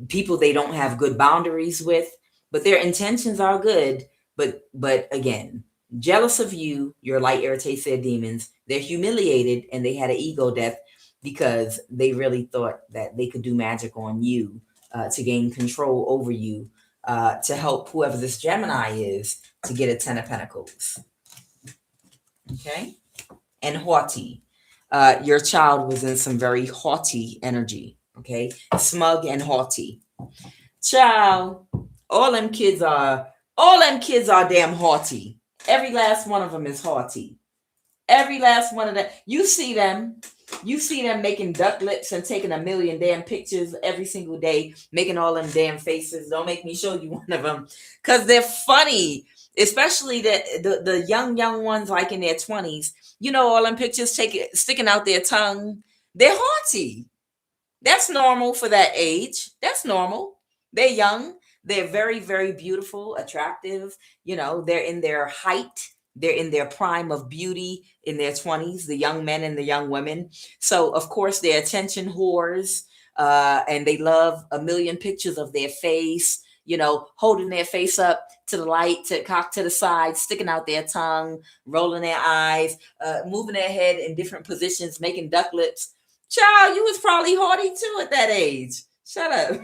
people they don't have good boundaries with, but their intentions are good. But again, jealous of you, your light irritates their demons. They're humiliated and they had an ego death because they really thought that they could do magic on you to gain control over you, to help whoever this Gemini is to get a 10 of Pentacles. Okay? And haughty. Your child was in some very haughty energy. Okay? Smug and haughty. Child, all them kids are damn haughty. Every last one of them is haughty. Every last one of them. You see them making duck lips and taking a million damn pictures every single day, making all them damn faces. Don't make me show you one of them because they're funny, especially the young ones like in their 20s. You know, all them pictures sticking out their tongue. They're haughty. That's normal for that age. That's normal. They're young. They're very, very beautiful, attractive. You know, they're in their height. They're in their prime of beauty in their 20s, the young men and the young women. So, of course, they're attention whores, and they love a million pictures of their face, you know, holding their face up to the light, to cock to the side, sticking out their tongue, rolling their eyes, moving their head in different positions, making duck lips. Child, you was probably haughty too at that age. Shut up.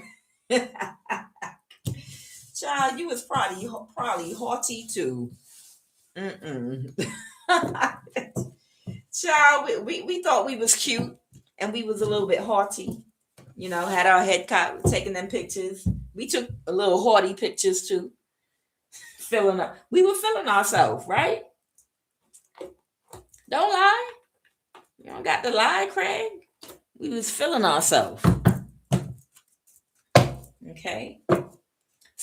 Child, you was probably haughty too. Child, we thought we was cute and we was a little bit haughty. You know, had our head caught taking them pictures. We took a little haughty pictures too. We were feeling ourselves, right? Don't lie. You don't got to lie, Craig. We was feeling ourselves. Okay.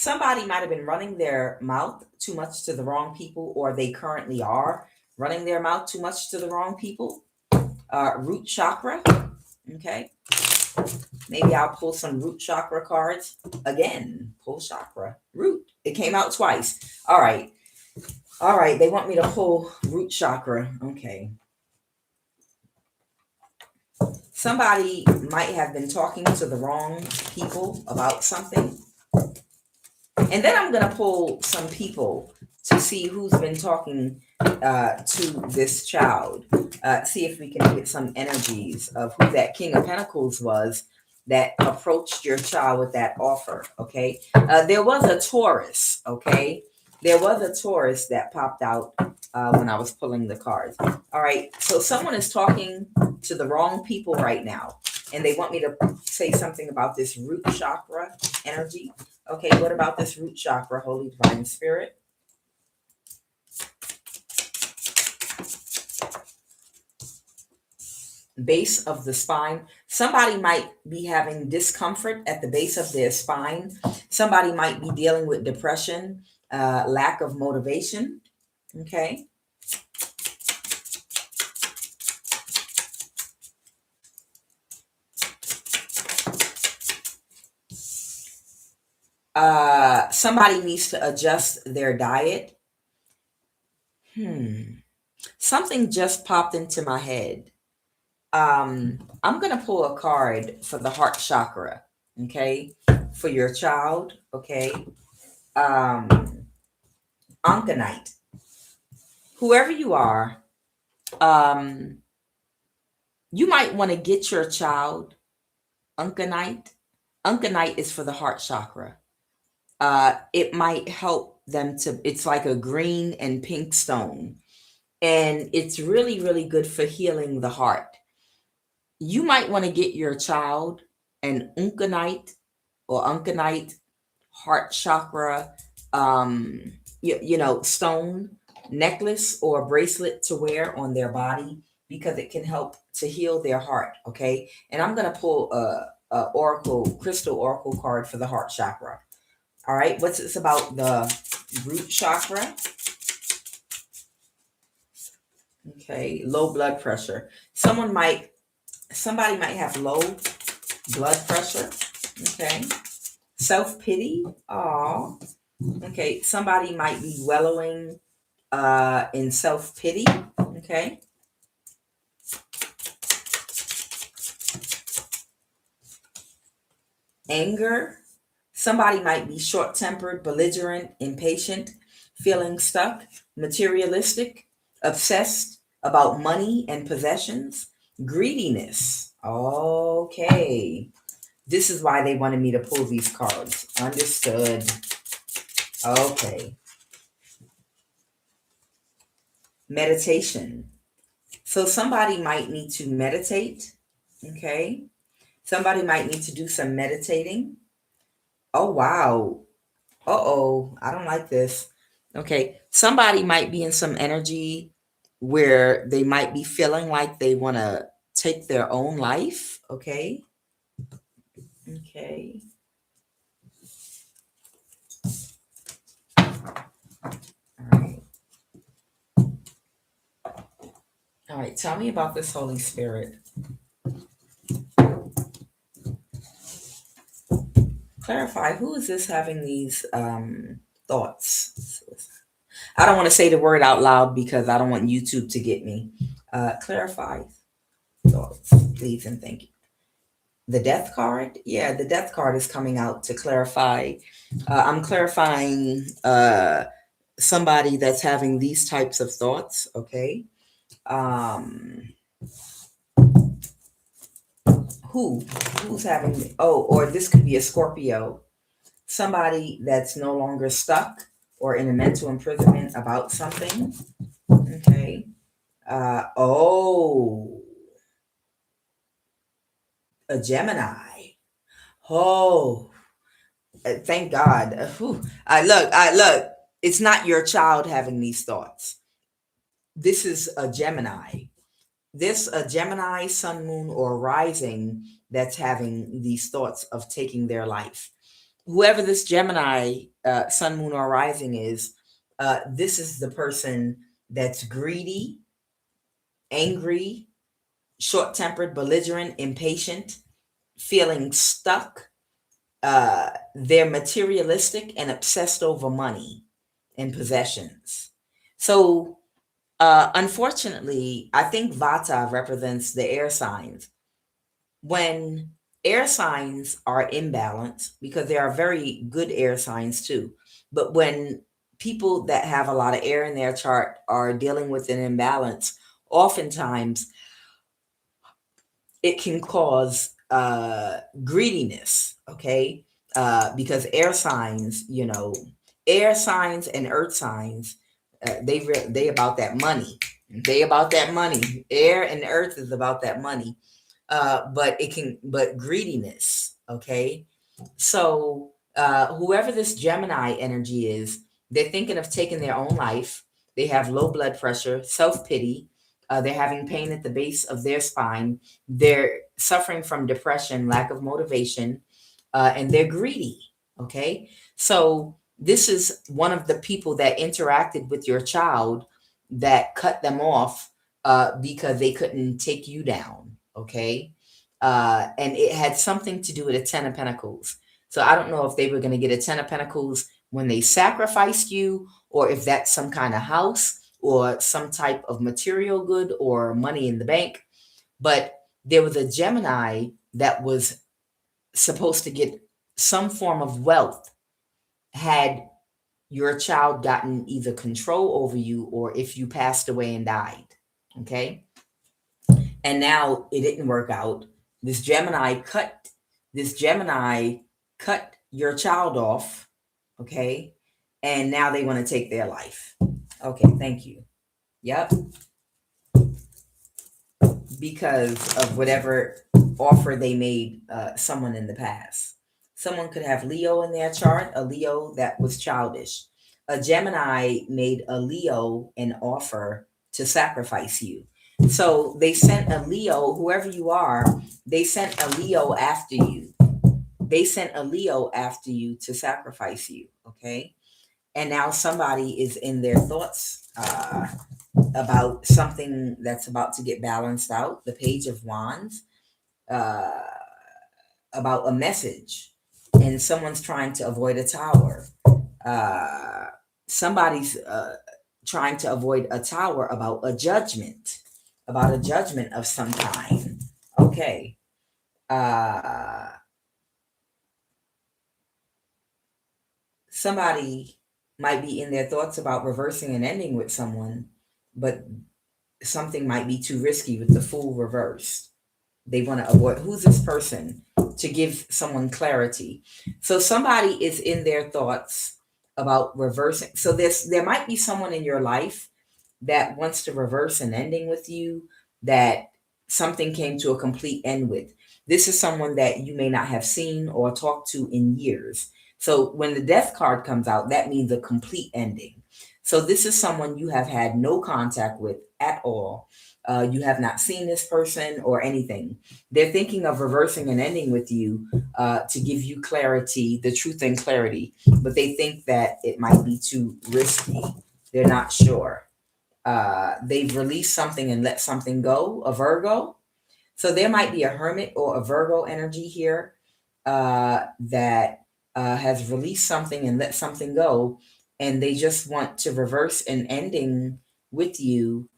Somebody might have been running their mouth too much to the wrong people, or they currently are running their mouth too much to the wrong people. Root chakra. Okay. Maybe I'll pull some root chakra cards. Again, pull chakra. Root. It came out twice. All right. All right. They want me to pull root chakra. Okay. Somebody might have been talking to the wrong people about something. And then I'm going to pull some people to see who's been talking to this child. See if we can get some energies of who that King of Pentacles was that approached your child with that offer. Okay. There was a Taurus. Okay. There was a Taurus that popped out when I was pulling the cards. All right. So someone is talking to the wrong people right now, and they want me to say something about this root chakra energy. Okay, what about this root chakra, Holy Divine Spirit? Base of the spine. Somebody might be having discomfort at the base of their spine. Somebody might be dealing with depression, lack of motivation. Okay. Somebody needs to adjust their diet. Something just popped into my head. I'm going to pull a card for the heart chakra, okay, for your child, okay. Ankanite. Whoever you are, you might want to get your child Ankanite. Ankanite is for the heart chakra. It might help them to, it's like a green and pink stone, and it's really, really good for healing the heart. You might want to get your child an Unkanite or Unkanite heart chakra, stone necklace or bracelet to wear on their body, because it can help to heal their heart. Okay. And I'm going to pull a crystal oracle card for the heart chakra. All right. What's this about the root chakra? Okay. Low blood pressure. Somebody might have low blood pressure. Okay. Self-pity. Oh. Okay. Somebody might be wallowing in self-pity. Okay. Anger. Somebody might be short-tempered, belligerent, impatient, feeling stuck, materialistic, obsessed about money and possessions, greediness. Okay. This is why they wanted me to pull these cards. Understood. Okay. Meditation. So somebody might need to meditate. Okay. Somebody might need to do some meditating. Oh, wow. Uh-oh. I don't like this. Okay. Somebody might be in some energy where they might be feeling like they want to take their own life. Okay. Okay. All right. All right. Tell me about this Holy Spirit. Clarify, who is this having these thoughts? I don't want to say the word out loud because I don't want YouTube to get me. Clarify thoughts, please, and thank you. The death card? Yeah, the death card is coming out to clarify. I'm clarifying somebody that's having these types of thoughts, okay? Who's having, or this could be a Scorpio, somebody that's no longer stuck or in a mental imprisonment about something. Okay. A Gemini. Oh, thank God. Look, it's not your child having these thoughts. This is a Gemini. This a Gemini, sun, moon, or rising that's having these thoughts of taking their life. whoever this Gemini sun, moon, or rising is, this is the person that's greedy, angry, short-tempered, belligerent, impatient, feeling stuck. They're materialistic and obsessed over money and possessions. So, unfortunately, I think Vata represents the air signs. When air signs are imbalanced, because there are very good air signs too, but when people that have a lot of air in their chart are dealing with an imbalance, oftentimes it can cause greediness, okay? Because air signs and earth signs, they about that money. They about that money. Air and earth is about that money. But greediness, okay? So whoever this Gemini energy is, they're thinking of taking their own life. They have low blood pressure, self-pity. They're having pain at the base of their spine. They're suffering from depression, lack of motivation, and they're greedy. Okay. So this is one of the people that interacted with your child that cut them off because they couldn't take you down. Okay. And it had something to do with a 10 of Pentacles. So I don't know if they were going to get a 10 of Pentacles when they sacrificed you, or if that's some kind of house or some type of material good or money in the bank. But there was a Gemini that was supposed to get some form of wealth had your child gotten either control over you or if you passed away and died. Okay. And now it didn't work out. This Gemini cut your child off. Okay. And now they want to take their life. Okay, thank you. Yep. Because of whatever offer they made someone in the past. Someone could have Leo in their chart, a Leo that was childish. A Gemini made a Leo an offer to sacrifice you. So they sent a Leo, whoever you are, they sent a Leo after you. They sent a Leo after you to sacrifice you, okay? And now somebody is in their thoughts about something that's about to get balanced out. The Page of Wands, uh, about a message, and someone's trying to avoid a tower. Somebody's trying to avoid a tower about a judgment, of some kind. Okay. Somebody might be in their thoughts about reversing and ending with someone, but something might be too risky with the Fool reversed. They want to avoid, who's this person, to give someone clarity. So somebody is in their thoughts about reversing. So there might be someone in your life that wants to reverse an ending with you, that something came to a complete end with. This is someone that you may not have seen or talked to in years. So when the Death card comes out, that means a complete ending. So this is someone you have had no contact with at all. You have not seen this person or anything. They're thinking of reversing and ending with you to give you clarity, the truth and clarity, but they think that it might be too risky. They're not sure. They've released something and let something go, a Virgo. So there might be a Hermit or a Virgo energy here that has released something and let something go, and they just want to reverse an ending with you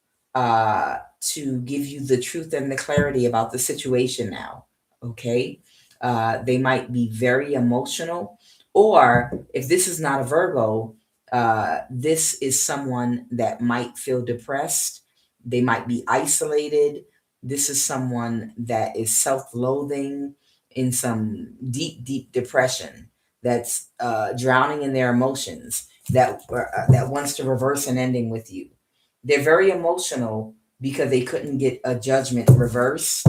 to give you the truth and the clarity about the situation now. Okay. They might be very emotional, or if this is not a Virgo, this is someone that might feel depressed. They might be isolated. This is someone that is self-loathing, in some deep, deep depression, that's drowning in their emotions, that wants to reverse an ending with you. They're very emotional because they couldn't get a judgment reversed,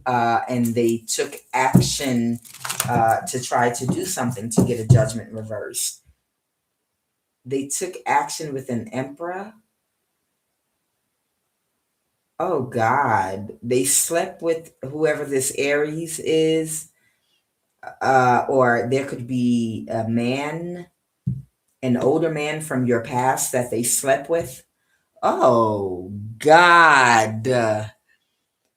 and they took action to try to do something to get a judgment reversed. They took action with an Emperor. Oh God, they slept with whoever this Aries is. or there could be a man, an older man from your past that they slept with. Oh, God.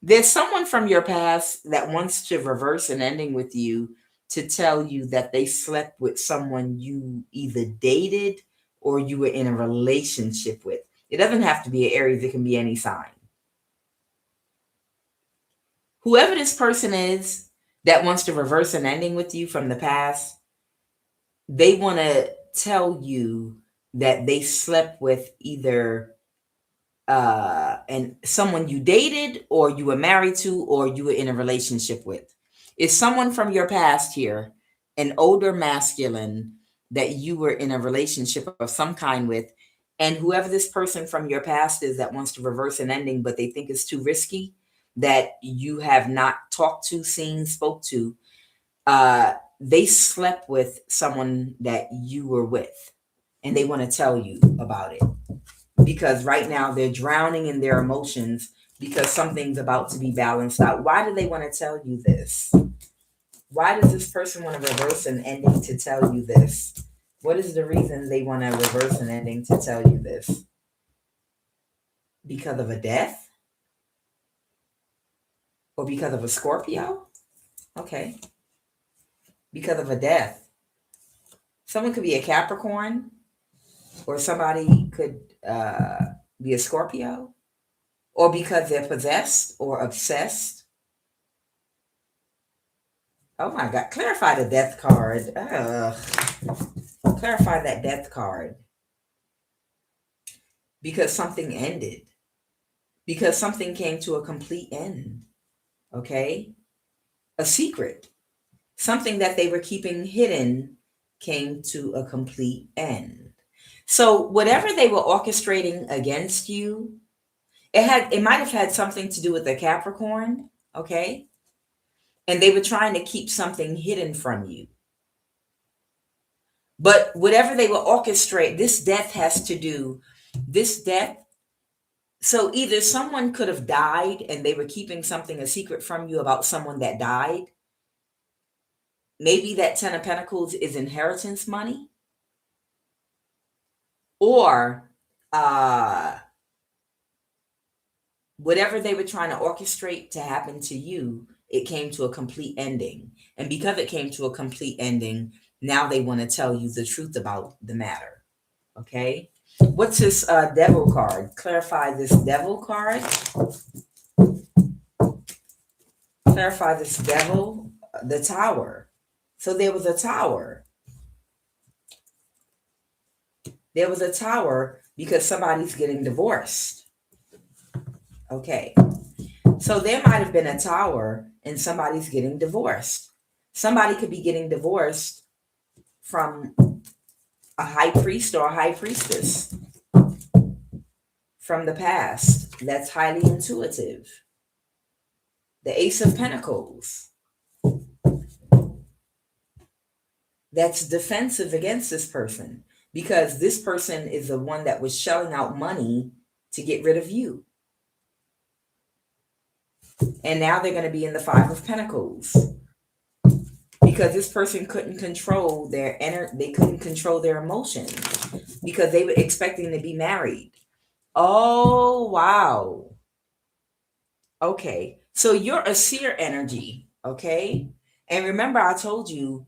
There's someone from your past that wants to reverse an ending with you to tell you that they slept with someone you either dated or you were in a relationship with. It doesn't have to be an Aries, it can be any sign. Whoever this person is that wants to reverse an ending with you from the past, they want to tell you that they slept with either and someone you dated or you were married to or you were in a relationship with. Is someone from your past here, an older masculine that you were in a relationship of some kind with, and whoever this person from your past is that wants to reverse an ending but they think it's too risky, that you have not talked to, seen, spoke to, they slept with someone that you were with and they want to tell you about it, because right now they're drowning in their emotions because something's about to be balanced out. Why do they want to tell you this? Why does this person want to reverse an ending to tell you this? What is the reason they want to reverse an ending to tell you this? Because of a death? Or because of a Scorpio? Okay. Because of a death. Someone could be a Capricorn, or somebody could be a Scorpio, or because they're possessed or obsessed. Oh my God, clarify the death card. Clarify that death card. Because something ended. Because something came to a complete end. Okay? A secret. Something that they were keeping hidden came to a complete end. So whatever they were orchestrating against you, it might have had something to do with the Capricorn, okay? And they were trying to keep something hidden from you. But whatever they were orchestrating, this death, so either someone could have died and they were keeping something a secret from you about someone that died. Maybe that 10 of Pentacles is inheritance money. Or whatever they were trying to orchestrate to happen to you, it came to a complete ending. And because it came to a complete ending, now they want to tell you the truth about the matter. Okay? What's this devil card? Clarify this devil card. Clarify this devil, the tower. So there was a tower. There was a tower because somebody's getting divorced. Okay. So there might have been a tower and somebody's getting divorced. Somebody could be getting divorced from a high priest or a high priestess from the past that's highly intuitive. The Ace of Pentacles that's defensive against this person because this person is the one that was shelling out money to get rid of you. And now they're going to be in the Five of Pentacles because this person couldn't control they couldn't control their emotions because they were expecting to be married. Oh, wow. Okay. So you're a seer energy, okay? And remember I told you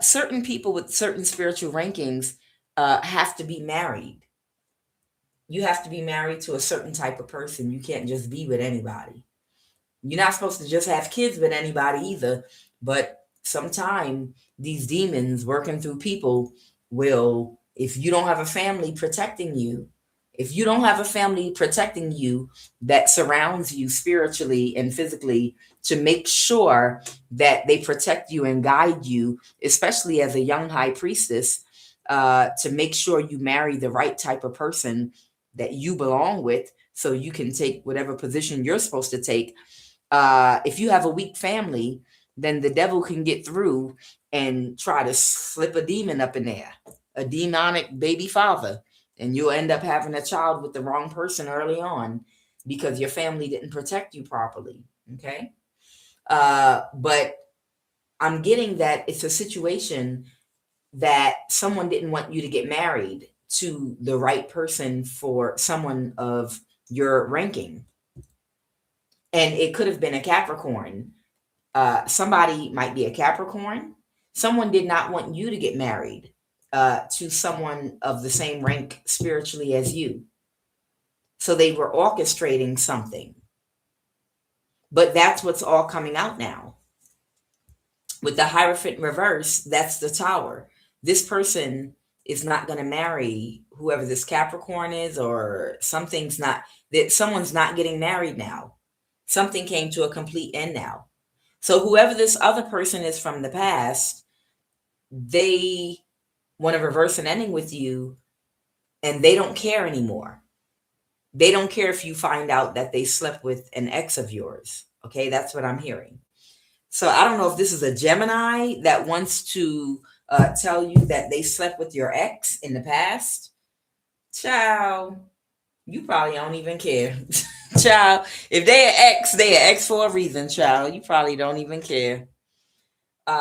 certain people with certain spiritual rankings have to be married. You have to be married to a certain type of person. You can't just be with anybody. You're not supposed to just have kids with anybody either, but sometimes these demons working through people will, if you don't have a family protecting you, that surrounds you spiritually and physically to make sure that they protect you and guide you, especially as a young high priestess, to make sure you marry the right type of person that you belong with so you can take whatever position you're supposed to take. If you have a weak family, then the devil can get through and try to slip a demon up in there, a demonic baby father, and you'll end up having a child with the wrong person early on because your family didn't protect you properly. Okay. But I'm getting that it's a situation that someone didn't want you to get married to the right person for someone of your ranking. And it could have been a Capricorn. Somebody might be a Capricorn. Someone did not want you to get married to someone of the same rank spiritually as you. So they were orchestrating something. But that's what's all coming out now. With the Hierophant reverse, that's the Tower. This person is not going to marry whoever this Capricorn is, or something's not, that someone's not getting married now. Something came to a complete end now. So whoever this other person is from the past, they want to reverse an ending with you, and they don't care anymore. They don't care if you find out that they slept with an ex of yours. Okay, that's what I'm hearing. So I don't know if this is a Gemini that wants to tell you that they slept with your ex in the past. Child, you probably don't even care. Child, if they are ex for a reason, child. You probably don't even care. All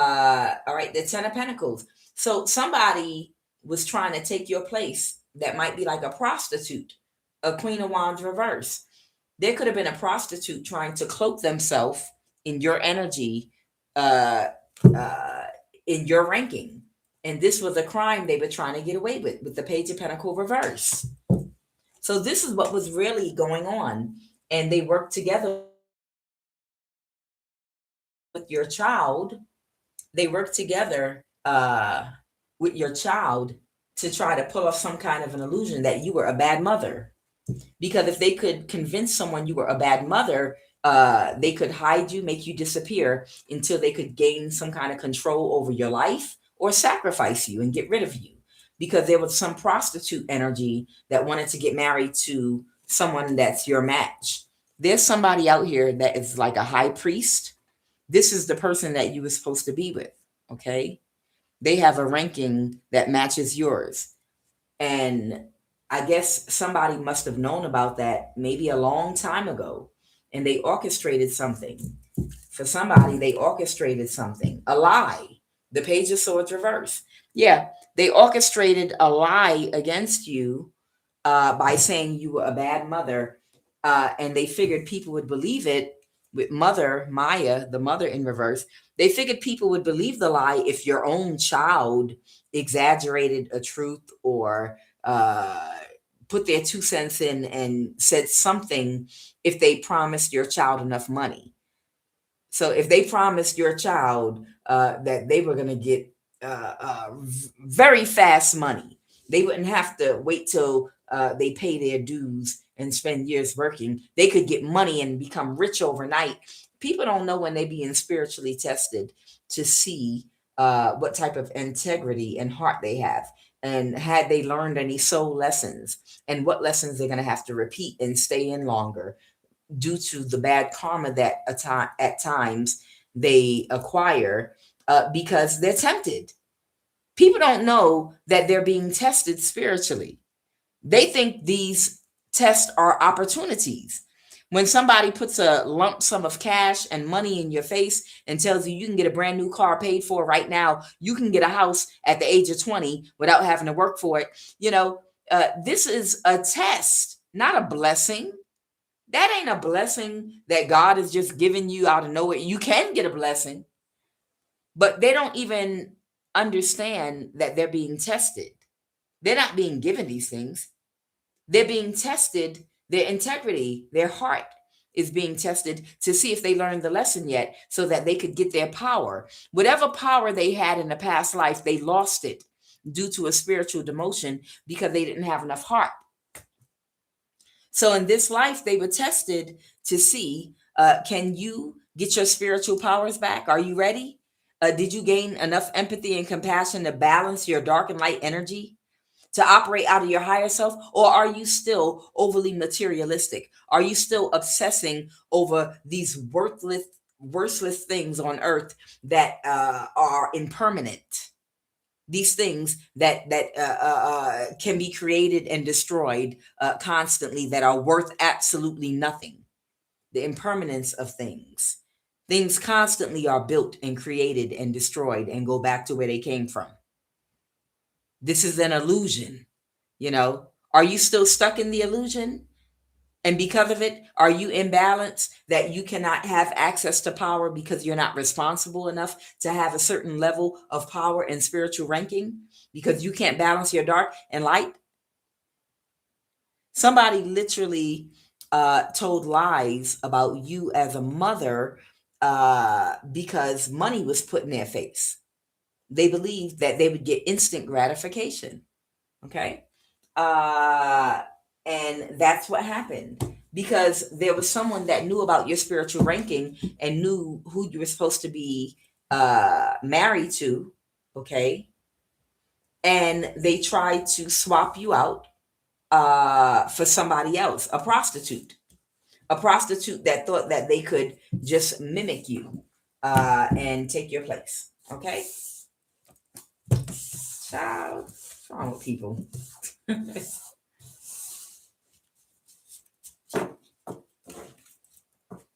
right, the Ten of Pentacles. So somebody was trying to take your place that might be like a prostitute, a Queen of Wands reverse. There could have been a prostitute trying to cloak themselves in your energy, uh, uh, in your ranking. And this was a crime they were trying to get away with the Page of Pentacles reverse. So this is what was really going on. And they worked together with your child. They worked together with your child to try to pull off some kind of an illusion that you were a bad mother. Because if they could convince someone you were a bad mother, they could hide you, make you disappear until they could gain some kind of control over your life or sacrifice you and get rid of you. Because there was some prostitute energy that wanted to get married to someone that's your match. There's somebody out here that is like a high priest. This is the person that you were supposed to be with, okay? They have a ranking that matches yours. And I guess somebody must have known about that maybe a long time ago. And they orchestrated something. For somebody, they orchestrated something. A lie. The Page of Swords reverse. Yeah, they orchestrated a lie against you by saying you were a bad mother. And they figured people would believe it with Mother, Maya, the mother in reverse. They figured people would believe the lie if your own child exaggerated a truth or put their 2 cents in and said something if they promised your child enough money. So if they promised your child that they were going to get very fast money, they wouldn't have to wait till they pay their dues and spend years working. They could get money and become rich overnight. People don't know when they're being spiritually tested to see what type of integrity and heart they have. And had they learned any soul lessons and what lessons they're going to have to repeat and stay in longer due to the bad karma that at times they acquire because they're tempted. People don't know that they're being tested spiritually. They think these tests are opportunities. When somebody puts a lump sum of cash and money in your face and tells you can get a brand new car paid for right now, you can get a house at the age of 20 without having to work for it. This is a test, not a blessing. That ain't a blessing that God is just giving you out of nowhere. You can get a blessing, but they don't even understand that they're being tested. They're not being given these things. They're being tested. Their integrity, their heart is being tested to see if they learned the lesson yet so that they could get their power. Whatever power they had in the past life, they lost it due to a spiritual demotion because they didn't have enough heart. So in this life, they were tested to see, can you get your spiritual powers back? Are you ready? Did you gain enough empathy and compassion to balance your dark and light energy, to operate out of your higher self? Or are you still overly materialistic? Are you still obsessing over these worthless things on earth that are impermanent? These things that can be created and destroyed constantly, that are worth absolutely nothing. The impermanence of things. Things constantly are built and created and destroyed and go back to where they came from. This is an illusion, you know. Are you still stuck in the illusion? And because of it, are you imbalanced that you cannot have access to power because you're not responsible enough to have a certain level of power and spiritual ranking because you can't balance your dark and light? Somebody literally told lies about you as a mother because money was put in their face. They believed that they would get instant gratification. Okay. And that's what happened because there was someone that knew about your spiritual ranking and knew who you were supposed to be married to. Okay. And they tried to swap you out for somebody else, a prostitute that thought that they could just mimic you and take your place. Okay. Child, what's wrong with people?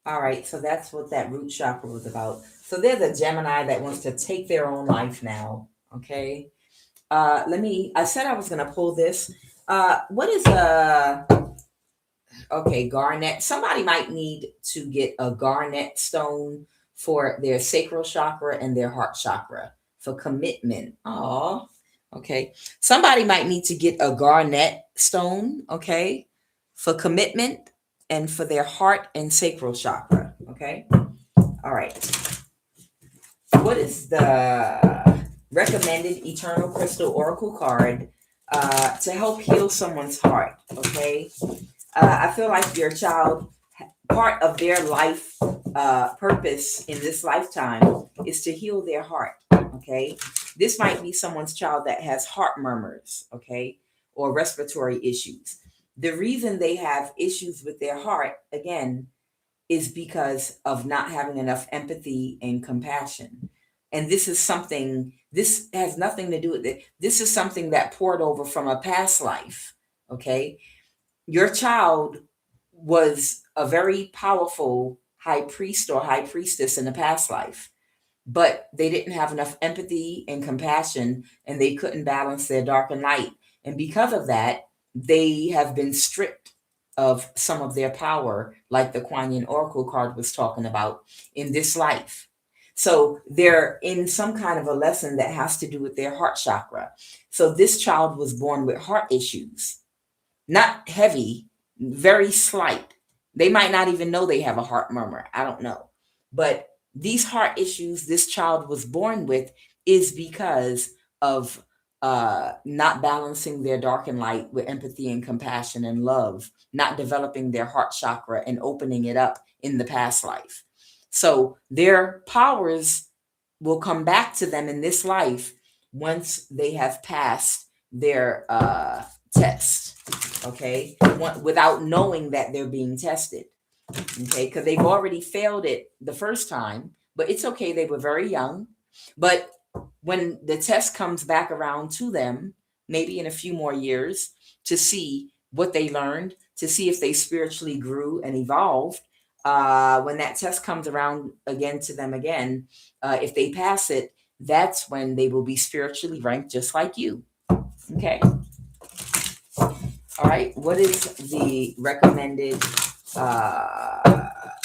All right, so that's what that root chakra was about. So there's a Gemini that wants to take their own life now. Okay. I said I was gonna pull this. What is okay, Garnet. Somebody might need to get a Garnet stone for their sacral chakra and their heart chakra for commitment. Oh, okay. Somebody might need to get a Garnet stone, okay, for commitment and for their heart and sacral chakra. Okay. All right. What is the recommended eternal crystal oracle card to help heal someone's heart? Okay. I feel like your child, part of their life purpose in this lifetime is to heal their heart. Okay. This might be someone's child that has heart murmurs. Okay. Or respiratory issues. The reason they have issues with their heart, again, is because of not having enough empathy and compassion. And this has nothing to do with it. This is something that poured over from a past life. Okay. Your child was a very powerful high priest or high priestess in a past life, but they didn't have enough empathy and compassion and they couldn't balance their dark and light. And because of that, they have been stripped of some of their power, like the QUAN Oracle card was talking about in this life. So they're in some kind of a lesson that has to do with their heart chakra. So this child was born with heart issues, not heavy, very slight. They might not even know they have a heart murmur. I don't know. But these heart issues this child was born with is because of not balancing their dark and light with empathy and compassion and love, not developing their heart chakra and opening it up in the past life. So their powers will come back to them in this life once they have passed their test, okay, without knowing that they're being tested, okay, because they've already failed it the first time, but it's okay, they were very young. But when the test comes back around to them, maybe in a few more years, to see what they learned, to see if they spiritually grew and evolved, when that test comes around again to them again, if they pass it, that's when they will be spiritually ranked just like you. Okay. All right. What is the recommended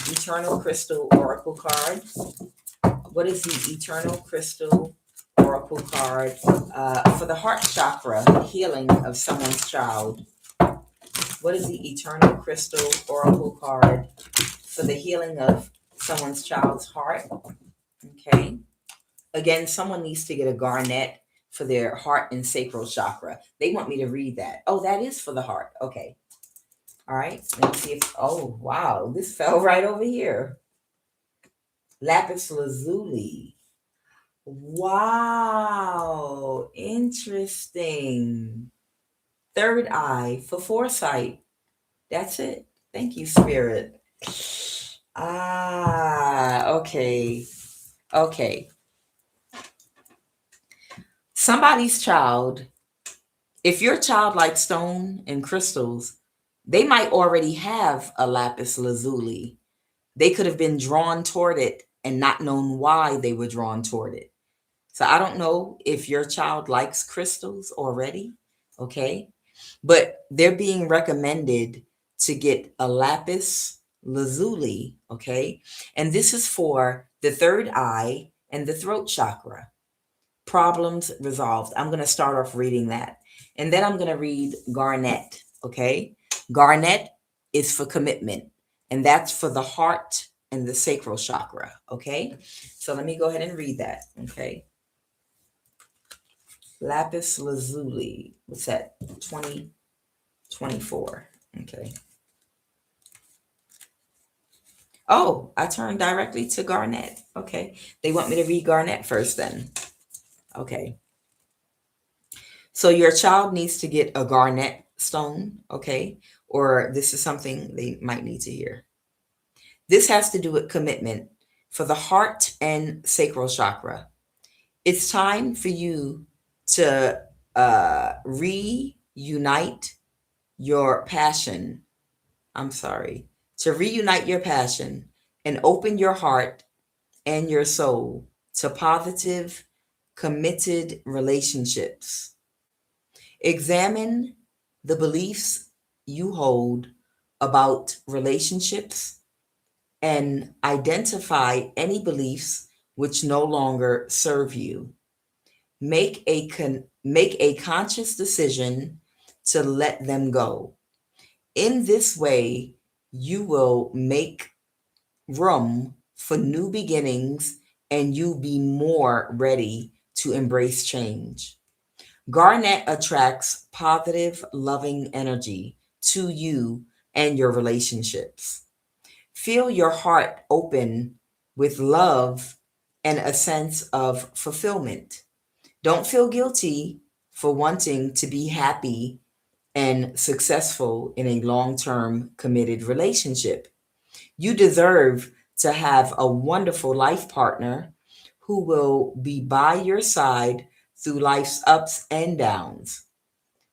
Eternal Crystal Oracle card? What is the Eternal Crystal Oracle card for the heart chakra healing of someone's child? What is the Eternal Crystal Oracle card for the healing of someone's child's heart? Okay. Again, someone needs to get a Garnet for their heart and sacral chakra. They want me to read that. Oh, that is for the heart. Okay. All right. Let me see if, oh, wow. This fell right over here. Lapis lazuli. Wow. Interesting. Third eye for foresight. That's it. Thank you, Spirit. Okay. Okay. Somebody's child, if your child likes stone and crystals, they might already have a lapis lazuli. They could have been drawn toward it and not knowing why they were drawn toward it. So I don't know if your child likes crystals already, okay? But they're being recommended to get a lapis lazuli, okay? And this is for the third eye and the throat chakra. Problems resolved. I'm going to start off reading that. And then I'm going to read Garnet, okay? Garnet is for commitment, and that's for the heart and the sacral chakra, okay? So let me go ahead and read that, okay? Lapis lazuli. What's that? 2024. Okay. Oh, I turned directly to Garnet. Okay. They want me to read Garnet first then. Okay. So your child needs to get a Garnet stone, okay? Or this is something they might need to hear. This has to do with commitment for the heart and sacral chakra. It's time for you to reunite your passion. To reunite your passion and open your heart and your soul to positive, committed relationships. Examine the beliefs you hold about relationships and identify any beliefs which no longer serve you. Make a conscious decision to let them go. In this way, you will make room for new beginnings and you'll be more ready to embrace change. Garnet attracts positive, loving energy to you and your relationships. Feel your heart open with love and a sense of fulfillment. Don't feel guilty for wanting to be happy and successful in a long term committed relationship. You deserve to have a wonderful life partner who will be by your side through life's ups and downs.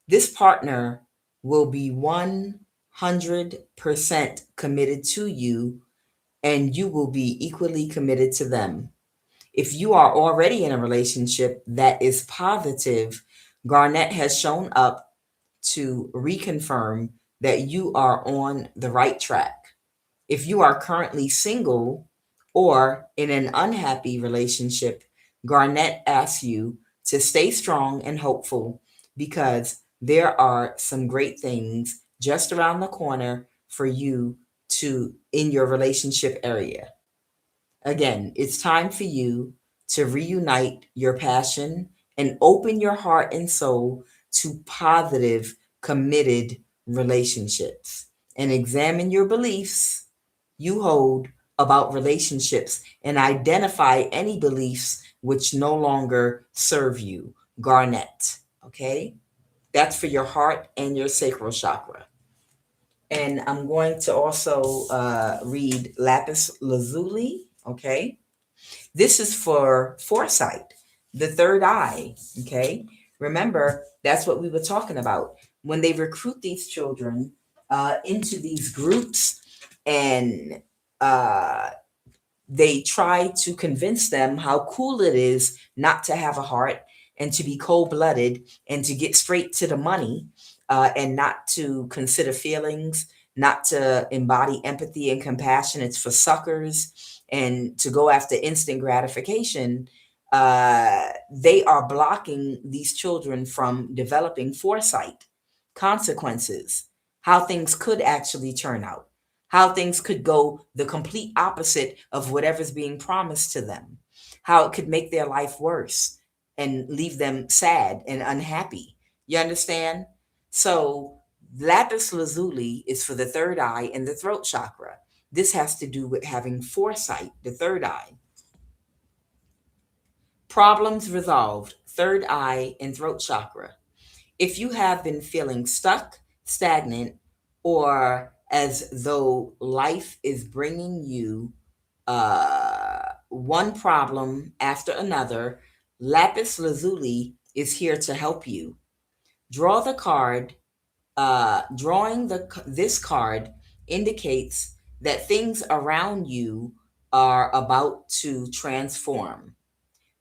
This partner will be 100% committed to you, and you will be equally committed to them. If you are already in a relationship that is positive, Garnet has shown up to reconfirm that you are on the right track. If you are currently single or in an unhappy relationship, Garnet asks you to stay strong and hopeful because there are some great things just around the corner for you to in your relationship area. Again, it's time for you to reunite your passion and open your heart and soul to positive, committed relationships and examine your beliefs you hold about relationships and identify any beliefs which no longer serve you. Garnet. Okay? That's for your heart and your sacral chakra. And I'm going to also read Lapis Lazuli. Okay? This is for foresight, the third eye. Okay? Remember, that's what we were talking about. When they recruit these children into these groups and uh, they try to convince them how cool it is not to have a heart and to be cold blooded and to get straight to the money and not to consider feelings, not to embody empathy and compassion. It's for suckers and to go after instant gratification. They are blocking these children from developing foresight, consequences, how things could actually turn out, how things could go the complete opposite of whatever's being promised to them, how it could make their life worse and leave them sad and unhappy. You understand? So, lapis lazuli is for the third eye and the throat chakra. This has to do with having foresight, the third eye. Problems resolved, third eye and throat chakra. If you have been feeling stuck, stagnant, or as though life is bringing you one problem after another, lapis lazuli is here to help you. Draw the card. Drawing this card indicates that things around you are about to transform.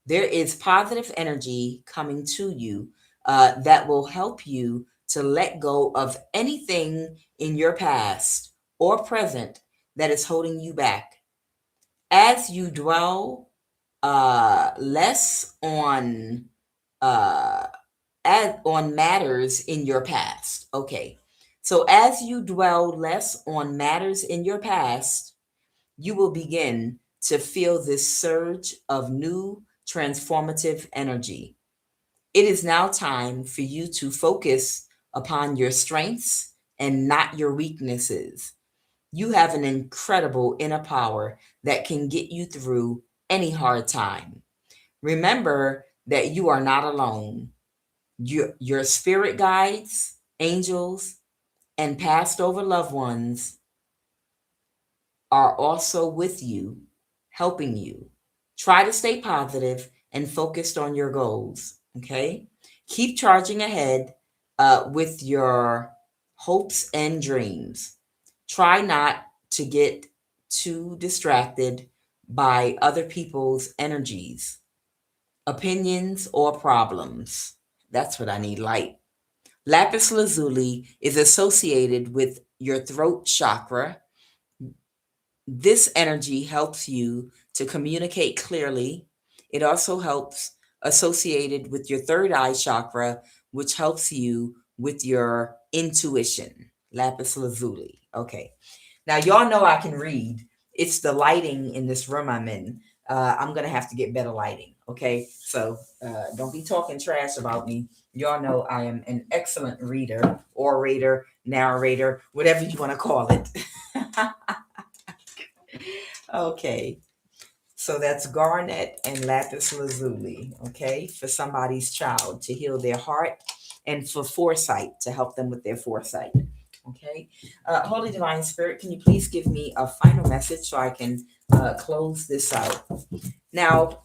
There is positive energy coming to you that will help you to let go of anything in your past or present that is holding you back. As you dwell less uh, on matters in your past. Okay. So as you dwell less on matters in your past, you will begin to feel this surge of new transformative energy. It is now time for you to focus upon your strengths and not your weaknesses. You have an incredible inner power that can get you through any hard time. Remember that you are not alone. Your spirit guides, angels, and passed over loved ones are also with you, helping you. Try to stay positive and focused on your goals. Okay. Keep charging ahead with your hopes and dreams. Try not to get too distracted by other people's energies, opinions, or problems. That's what I need, light. Lapis lazuli is associated with your throat chakra. This energy helps you to communicate clearly. It also helps associated with your third eye chakra, which helps you with your intuition. Lapis lazuli. Okay. Now, y'all know I can read. It's the lighting in this room I'm in. I'm going to have to get better lighting. Okay. So don't be talking trash about me. Y'all know I am an excellent reader, orator, narrator, whatever you want to call it. Okay. So that's Garnet and Lapis Lazuli, okay, for somebody's child to heal their heart and for foresight to help them with their foresight. Okay. Holy Divine Spirit, can you please give me a final message so I can close this out? Now,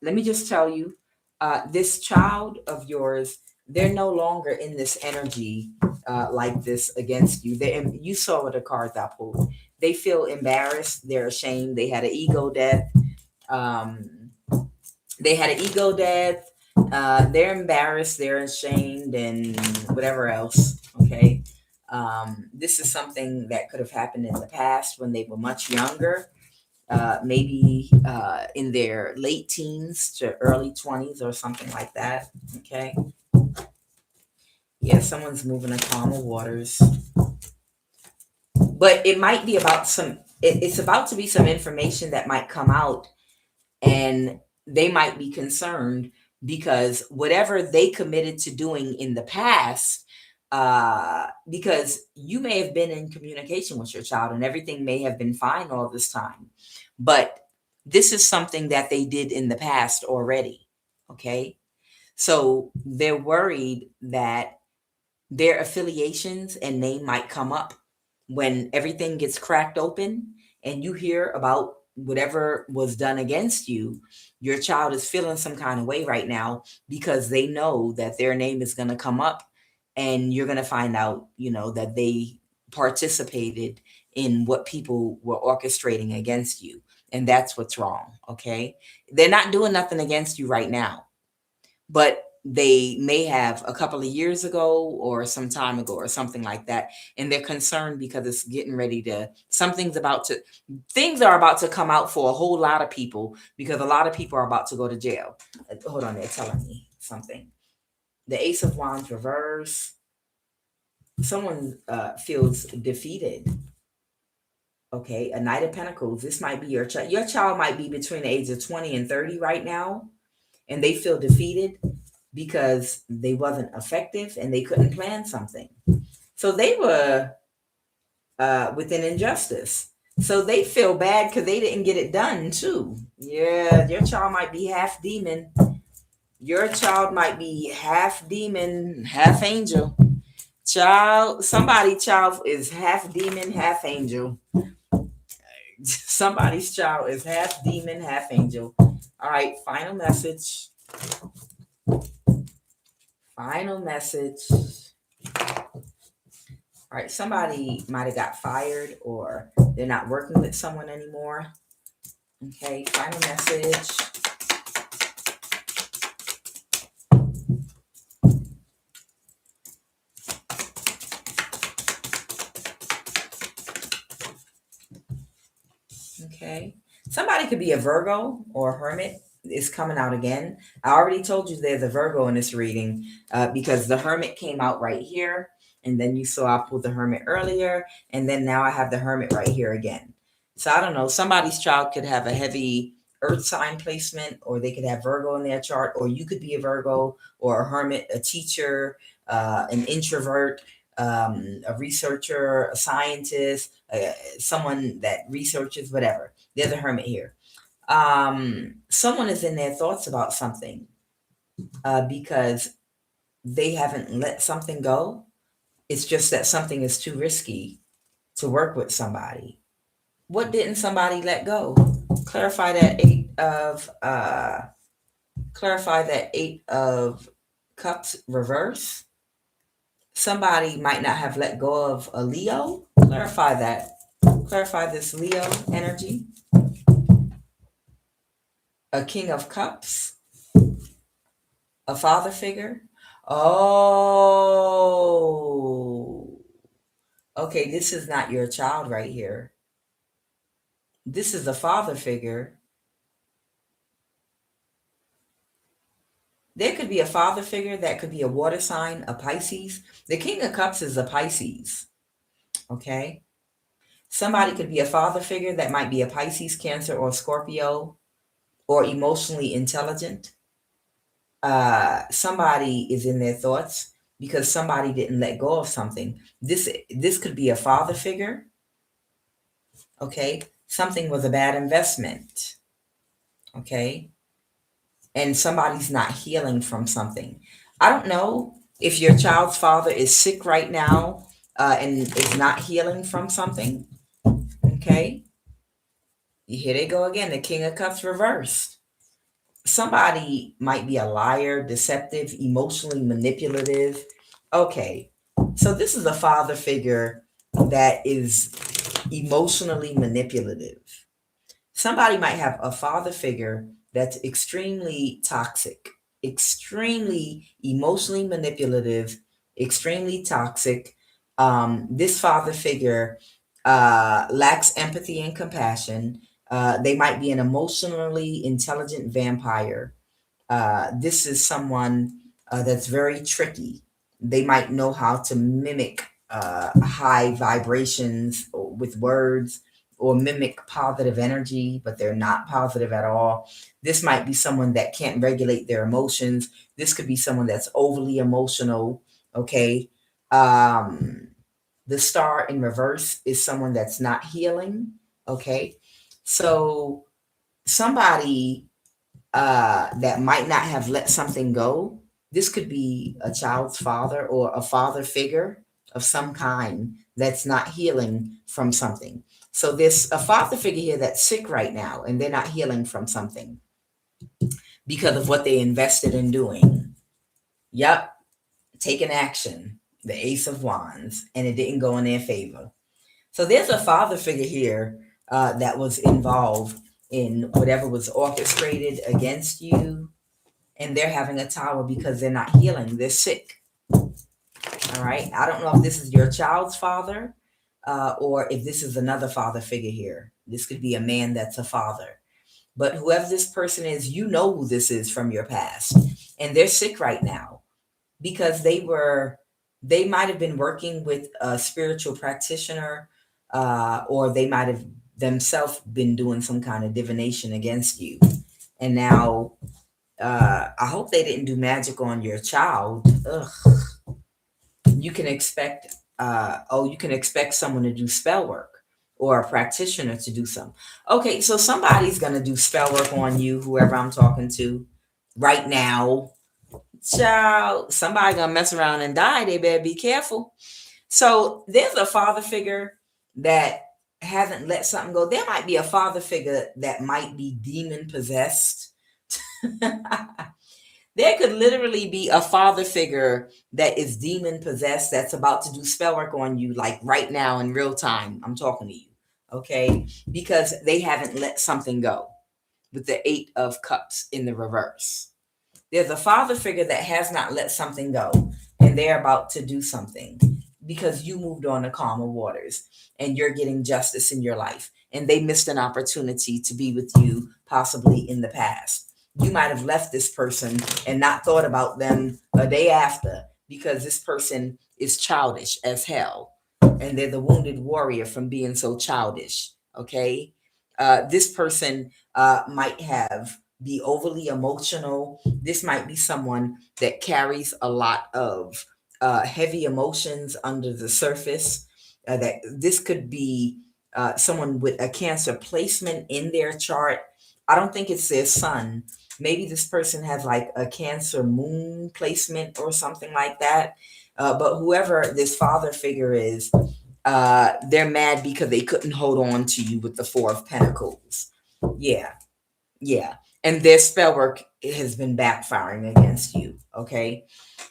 let me just tell you this child of yours, they're no longer in this energy like this against you. You saw what the cards I pulled. They feel embarrassed. They're ashamed. They had an ego death. Um, they had an ego death. They're embarrassed. They're ashamed and whatever else. Okay. This is something that could have happened in the past when they were much younger. Maybe in their late teens to early 20s or something like that. Okay. Yeah, someone's moving to calmer waters. But it might be about it's about to be some information that might come out, and they might be concerned because whatever they committed to doing in the past, because you may have been in communication with your child and everything may have been fine all this time, but this is something that they did in the past already. Okay. So they're worried that their affiliations and name might come up when everything gets cracked open and you hear about whatever was done against you. Your child is feeling some kind of way right now because they know that their name is going to come up, and you're going to find out, that they participated in what people were orchestrating against you. And that's what's wrong. Okay. They're not doing nothing against you right now, but they may have a couple of years ago or some time ago or something like that. And they're concerned because it's getting ready to, things are about to come out for a whole lot of people because a lot of people are about to go to jail. Hold on, they're telling me something. The Ace of Wands reverse. Someone feels defeated. Okay, a Knight of Pentacles. This might be your child. Your child might be between the age of 20 and 30 right now, and they feel defeated because they wasn't effective and they couldn't plan something. So they were with an injustice. So they feel bad because they didn't get it done too. Yeah, your child might be half demon. Your child might be half demon, half angel. Somebody's child is half demon, half angel. Somebody's child is half demon, half angel. All right, final message. Final message. All right, somebody might have got fired or they're not working with someone anymore. Okay, final message. Okay. Somebody could be a Virgo or a Hermit. It's coming out again. I already told you there's a Virgo in this reading because the Hermit came out right here. And then you saw I pulled the Hermit earlier. And then now I have the Hermit right here again. So I don't know. Somebody's child could have a heavy earth sign placement, or they could have Virgo in their chart, or you could be a Virgo or a Hermit, a teacher, an introvert, a researcher, a scientist, someone that researches, whatever. There's a Hermit here. Someone is in their thoughts about something because they haven't let something go. It's just that something is too risky to work with somebody. What didn't somebody let go? Clarify that eight of cups reverse. Somebody might not have let go of a Leo. Clarify that. Clarify this Leo energy. A King of Cups. A father figure. Oh. Okay, this is not your child right here. This is a father figure. There could be a father figure that could be a water sign, a Pisces. The King of Cups is a Pisces. Okay. Somebody could be a father figure that might be a Pisces, Cancer, or Scorpio, or emotionally intelligent. Somebody is in their thoughts because somebody didn't let go of something. This could be a father figure. Okay. Something was a bad investment. Okay. And somebody's not healing from something. I don't know if your child's father is sick right now and is not healing from something. Okay. Here they go again. The King of Cups reversed. Somebody might be a liar, deceptive, emotionally manipulative. Okay. So this is a father figure that is emotionally manipulative. Somebody might have a father figure that's extremely toxic, extremely emotionally manipulative, extremely toxic. This father figure lacks empathy and compassion. They might be an emotionally intelligent vampire. This is someone that's very tricky. They might know how to mimic high vibrations with words, or mimic positive energy, but they're not positive at all. This might be someone that can't regulate their emotions. This could be someone that's overly emotional. Okay. The star in reverse is someone that's not healing. Okay. So somebody that might not have let something go. This could be a child's father or a father figure of some kind that's not healing from something. So there's a father figure here that's sick right now and they're not healing from something because of what they invested in doing. Yep, taking action, the Ace of Wands, and it didn't go in their favor. So there's a father figure here that was involved in whatever was orchestrated against you, and they're having a tower because they're not healing. They're sick. All right. I don't know if this is your child's father or if this is another father figure here. This could be a man that's a father. But whoever this person is, you know who this is from your past. And they're sick right now because they might have been working with a spiritual practitioner or they might have themselves been doing some kind of divination against you. And now I hope they didn't do magic on your child. Ugh. You can expect someone to do spell work or a practitioner to do some. Okay, so somebody's gonna do spell work on you, whoever I'm talking to right now. Child, somebody gonna mess around and die. They better be careful. So there's a father figure that hasn't let something go. There might be a father figure that might be demon possessed. There could literally be a father figure that is demon possessed that's about to do spell work on you, like right now in real time. I'm talking to you. okay? Because they haven't let something go with the 8 of Cups in the reverse. There's a father figure that has not let something go, and they're about to do something because you moved on to calmer waters and you're getting justice in your life. And they missed an opportunity to be with you, possibly in the past. You might have left this person and not thought about them a day after because this person is childish as hell. And they're the wounded warrior from being so childish. Okay. This person might have be overly emotional. This might be someone that carries a lot of heavy emotions under the surface. That this could be someone with a Cancer placement in their chart. I don't think it's their sun. Maybe this person has like a Cancer moon placement or something like that. But whoever this father figure is, they're mad because they couldn't hold on to you with the Four of Pentacles. Yeah, yeah. And their spell work has been backfiring against you. Okay.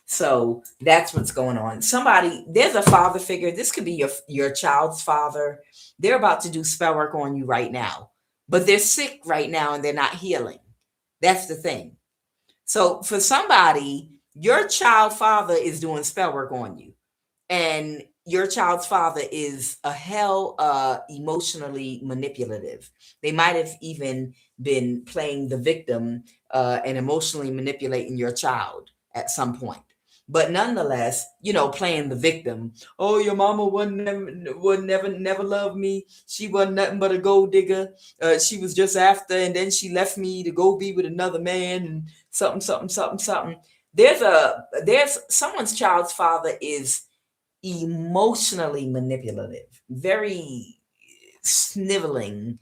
So that's what's going on. Somebody, there's a father figure. This could be your child's father. They're about to do spell work on you right now, but they're sick right now and they're not healing. That's the thing. So for somebody, your child father is doing spell work on you, and your child's father is a hell emotionally manipulative. They might have even been playing the victim and emotionally manipulating your child at some point. But nonetheless, playing the victim. Oh, your mama would never love me. She wasn't nothing but a gold digger. She was just after, and then she left me to go be with another man, and something, something, something, something. There's someone's child's father is emotionally manipulative, very sniveling,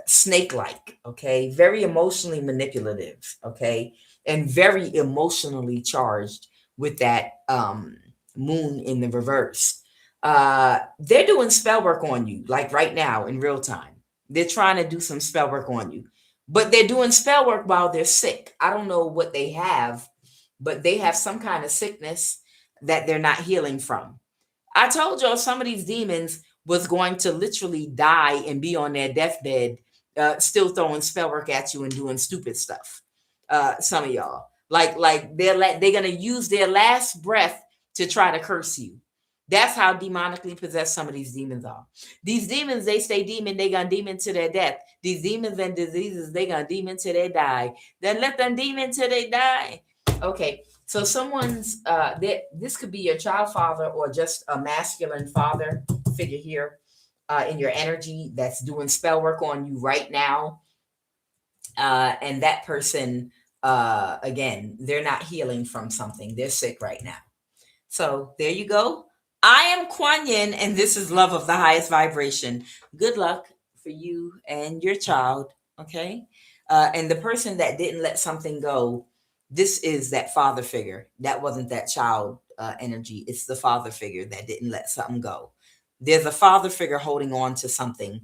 snake-like, okay, very emotionally manipulative, okay, and very emotionally charged with that moon in the reverse. They're doing spell work on you, like right now in real time. They're trying to do some spell work on you, but they're doing spell work while they're sick. I don't know what they have, but they have some kind of sickness that they're not healing from. I told y'all some of these demons was going to literally die and be on their deathbed, still throwing spell work at you and doing stupid stuff. Some of y'all, like they're gonna use their last breath to try to curse you. That's how demonically possessed some of these demons are. These demons, they stay demon, they gonna demon to their death. These demons and diseases, they gonna demon till they die. Then let them demon till they die. Okay, so someone's this could be your child father or just a masculine father figure here in your energy that's doing spell work on you right now. And that person, again, they're not healing from something. They're sick right now. So there you go. I am Kuan Yin, and this is Love of the Highest Vibration. Good luck for you and your child, okay? And the person that didn't let something go, this is that father figure. That wasn't that child energy. It's the father figure that didn't let something go. There's a father figure holding on to something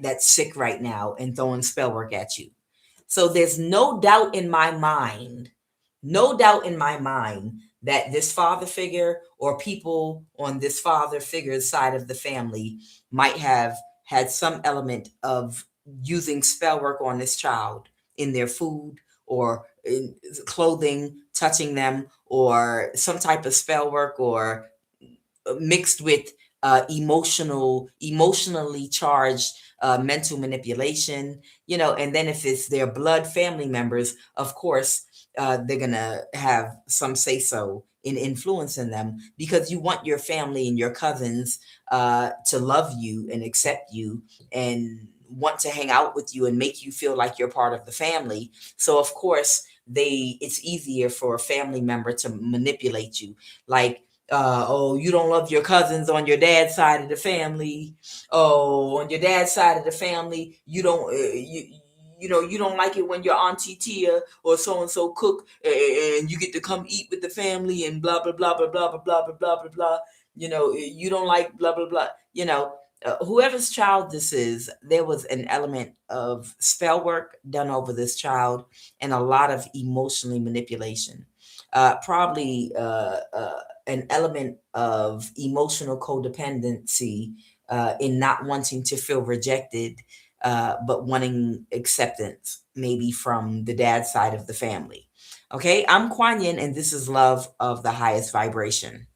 that's sick right now and throwing spell work at you. So there's no doubt in my mind, no doubt in my mind that this father figure or people on this father figure's side of the family might have had some element of using spell work on this child in their food or in clothing, touching them, or some type of spell work, or mixed with emotionally charged mental manipulation, and then if it's their blood family members, of course, they're gonna have some say so in influencing them because you want your family and your cousins to love you and accept you and want to hang out with you and make you feel like you're part of the family. So of course it's easier for a family member to manipulate you, like, oh, you don't love your cousins on your dad's side of the family. Oh, on your dad's side of the family, you don't you don't like it when your auntie Tia or so and so cook, and you get to come eat with the family and blah blah blah blah blah blah blah blah blah blah blah. You don't like blah blah blah. Whoever's child this is, there was an element of spell work done over this child and a lot of emotionally manipulation. Probably an element of emotional codependency in not wanting to feel rejected, but wanting acceptance, maybe from the dad side of the family. Okay, I'm Kuan Yin, and this is love of the highest vibration.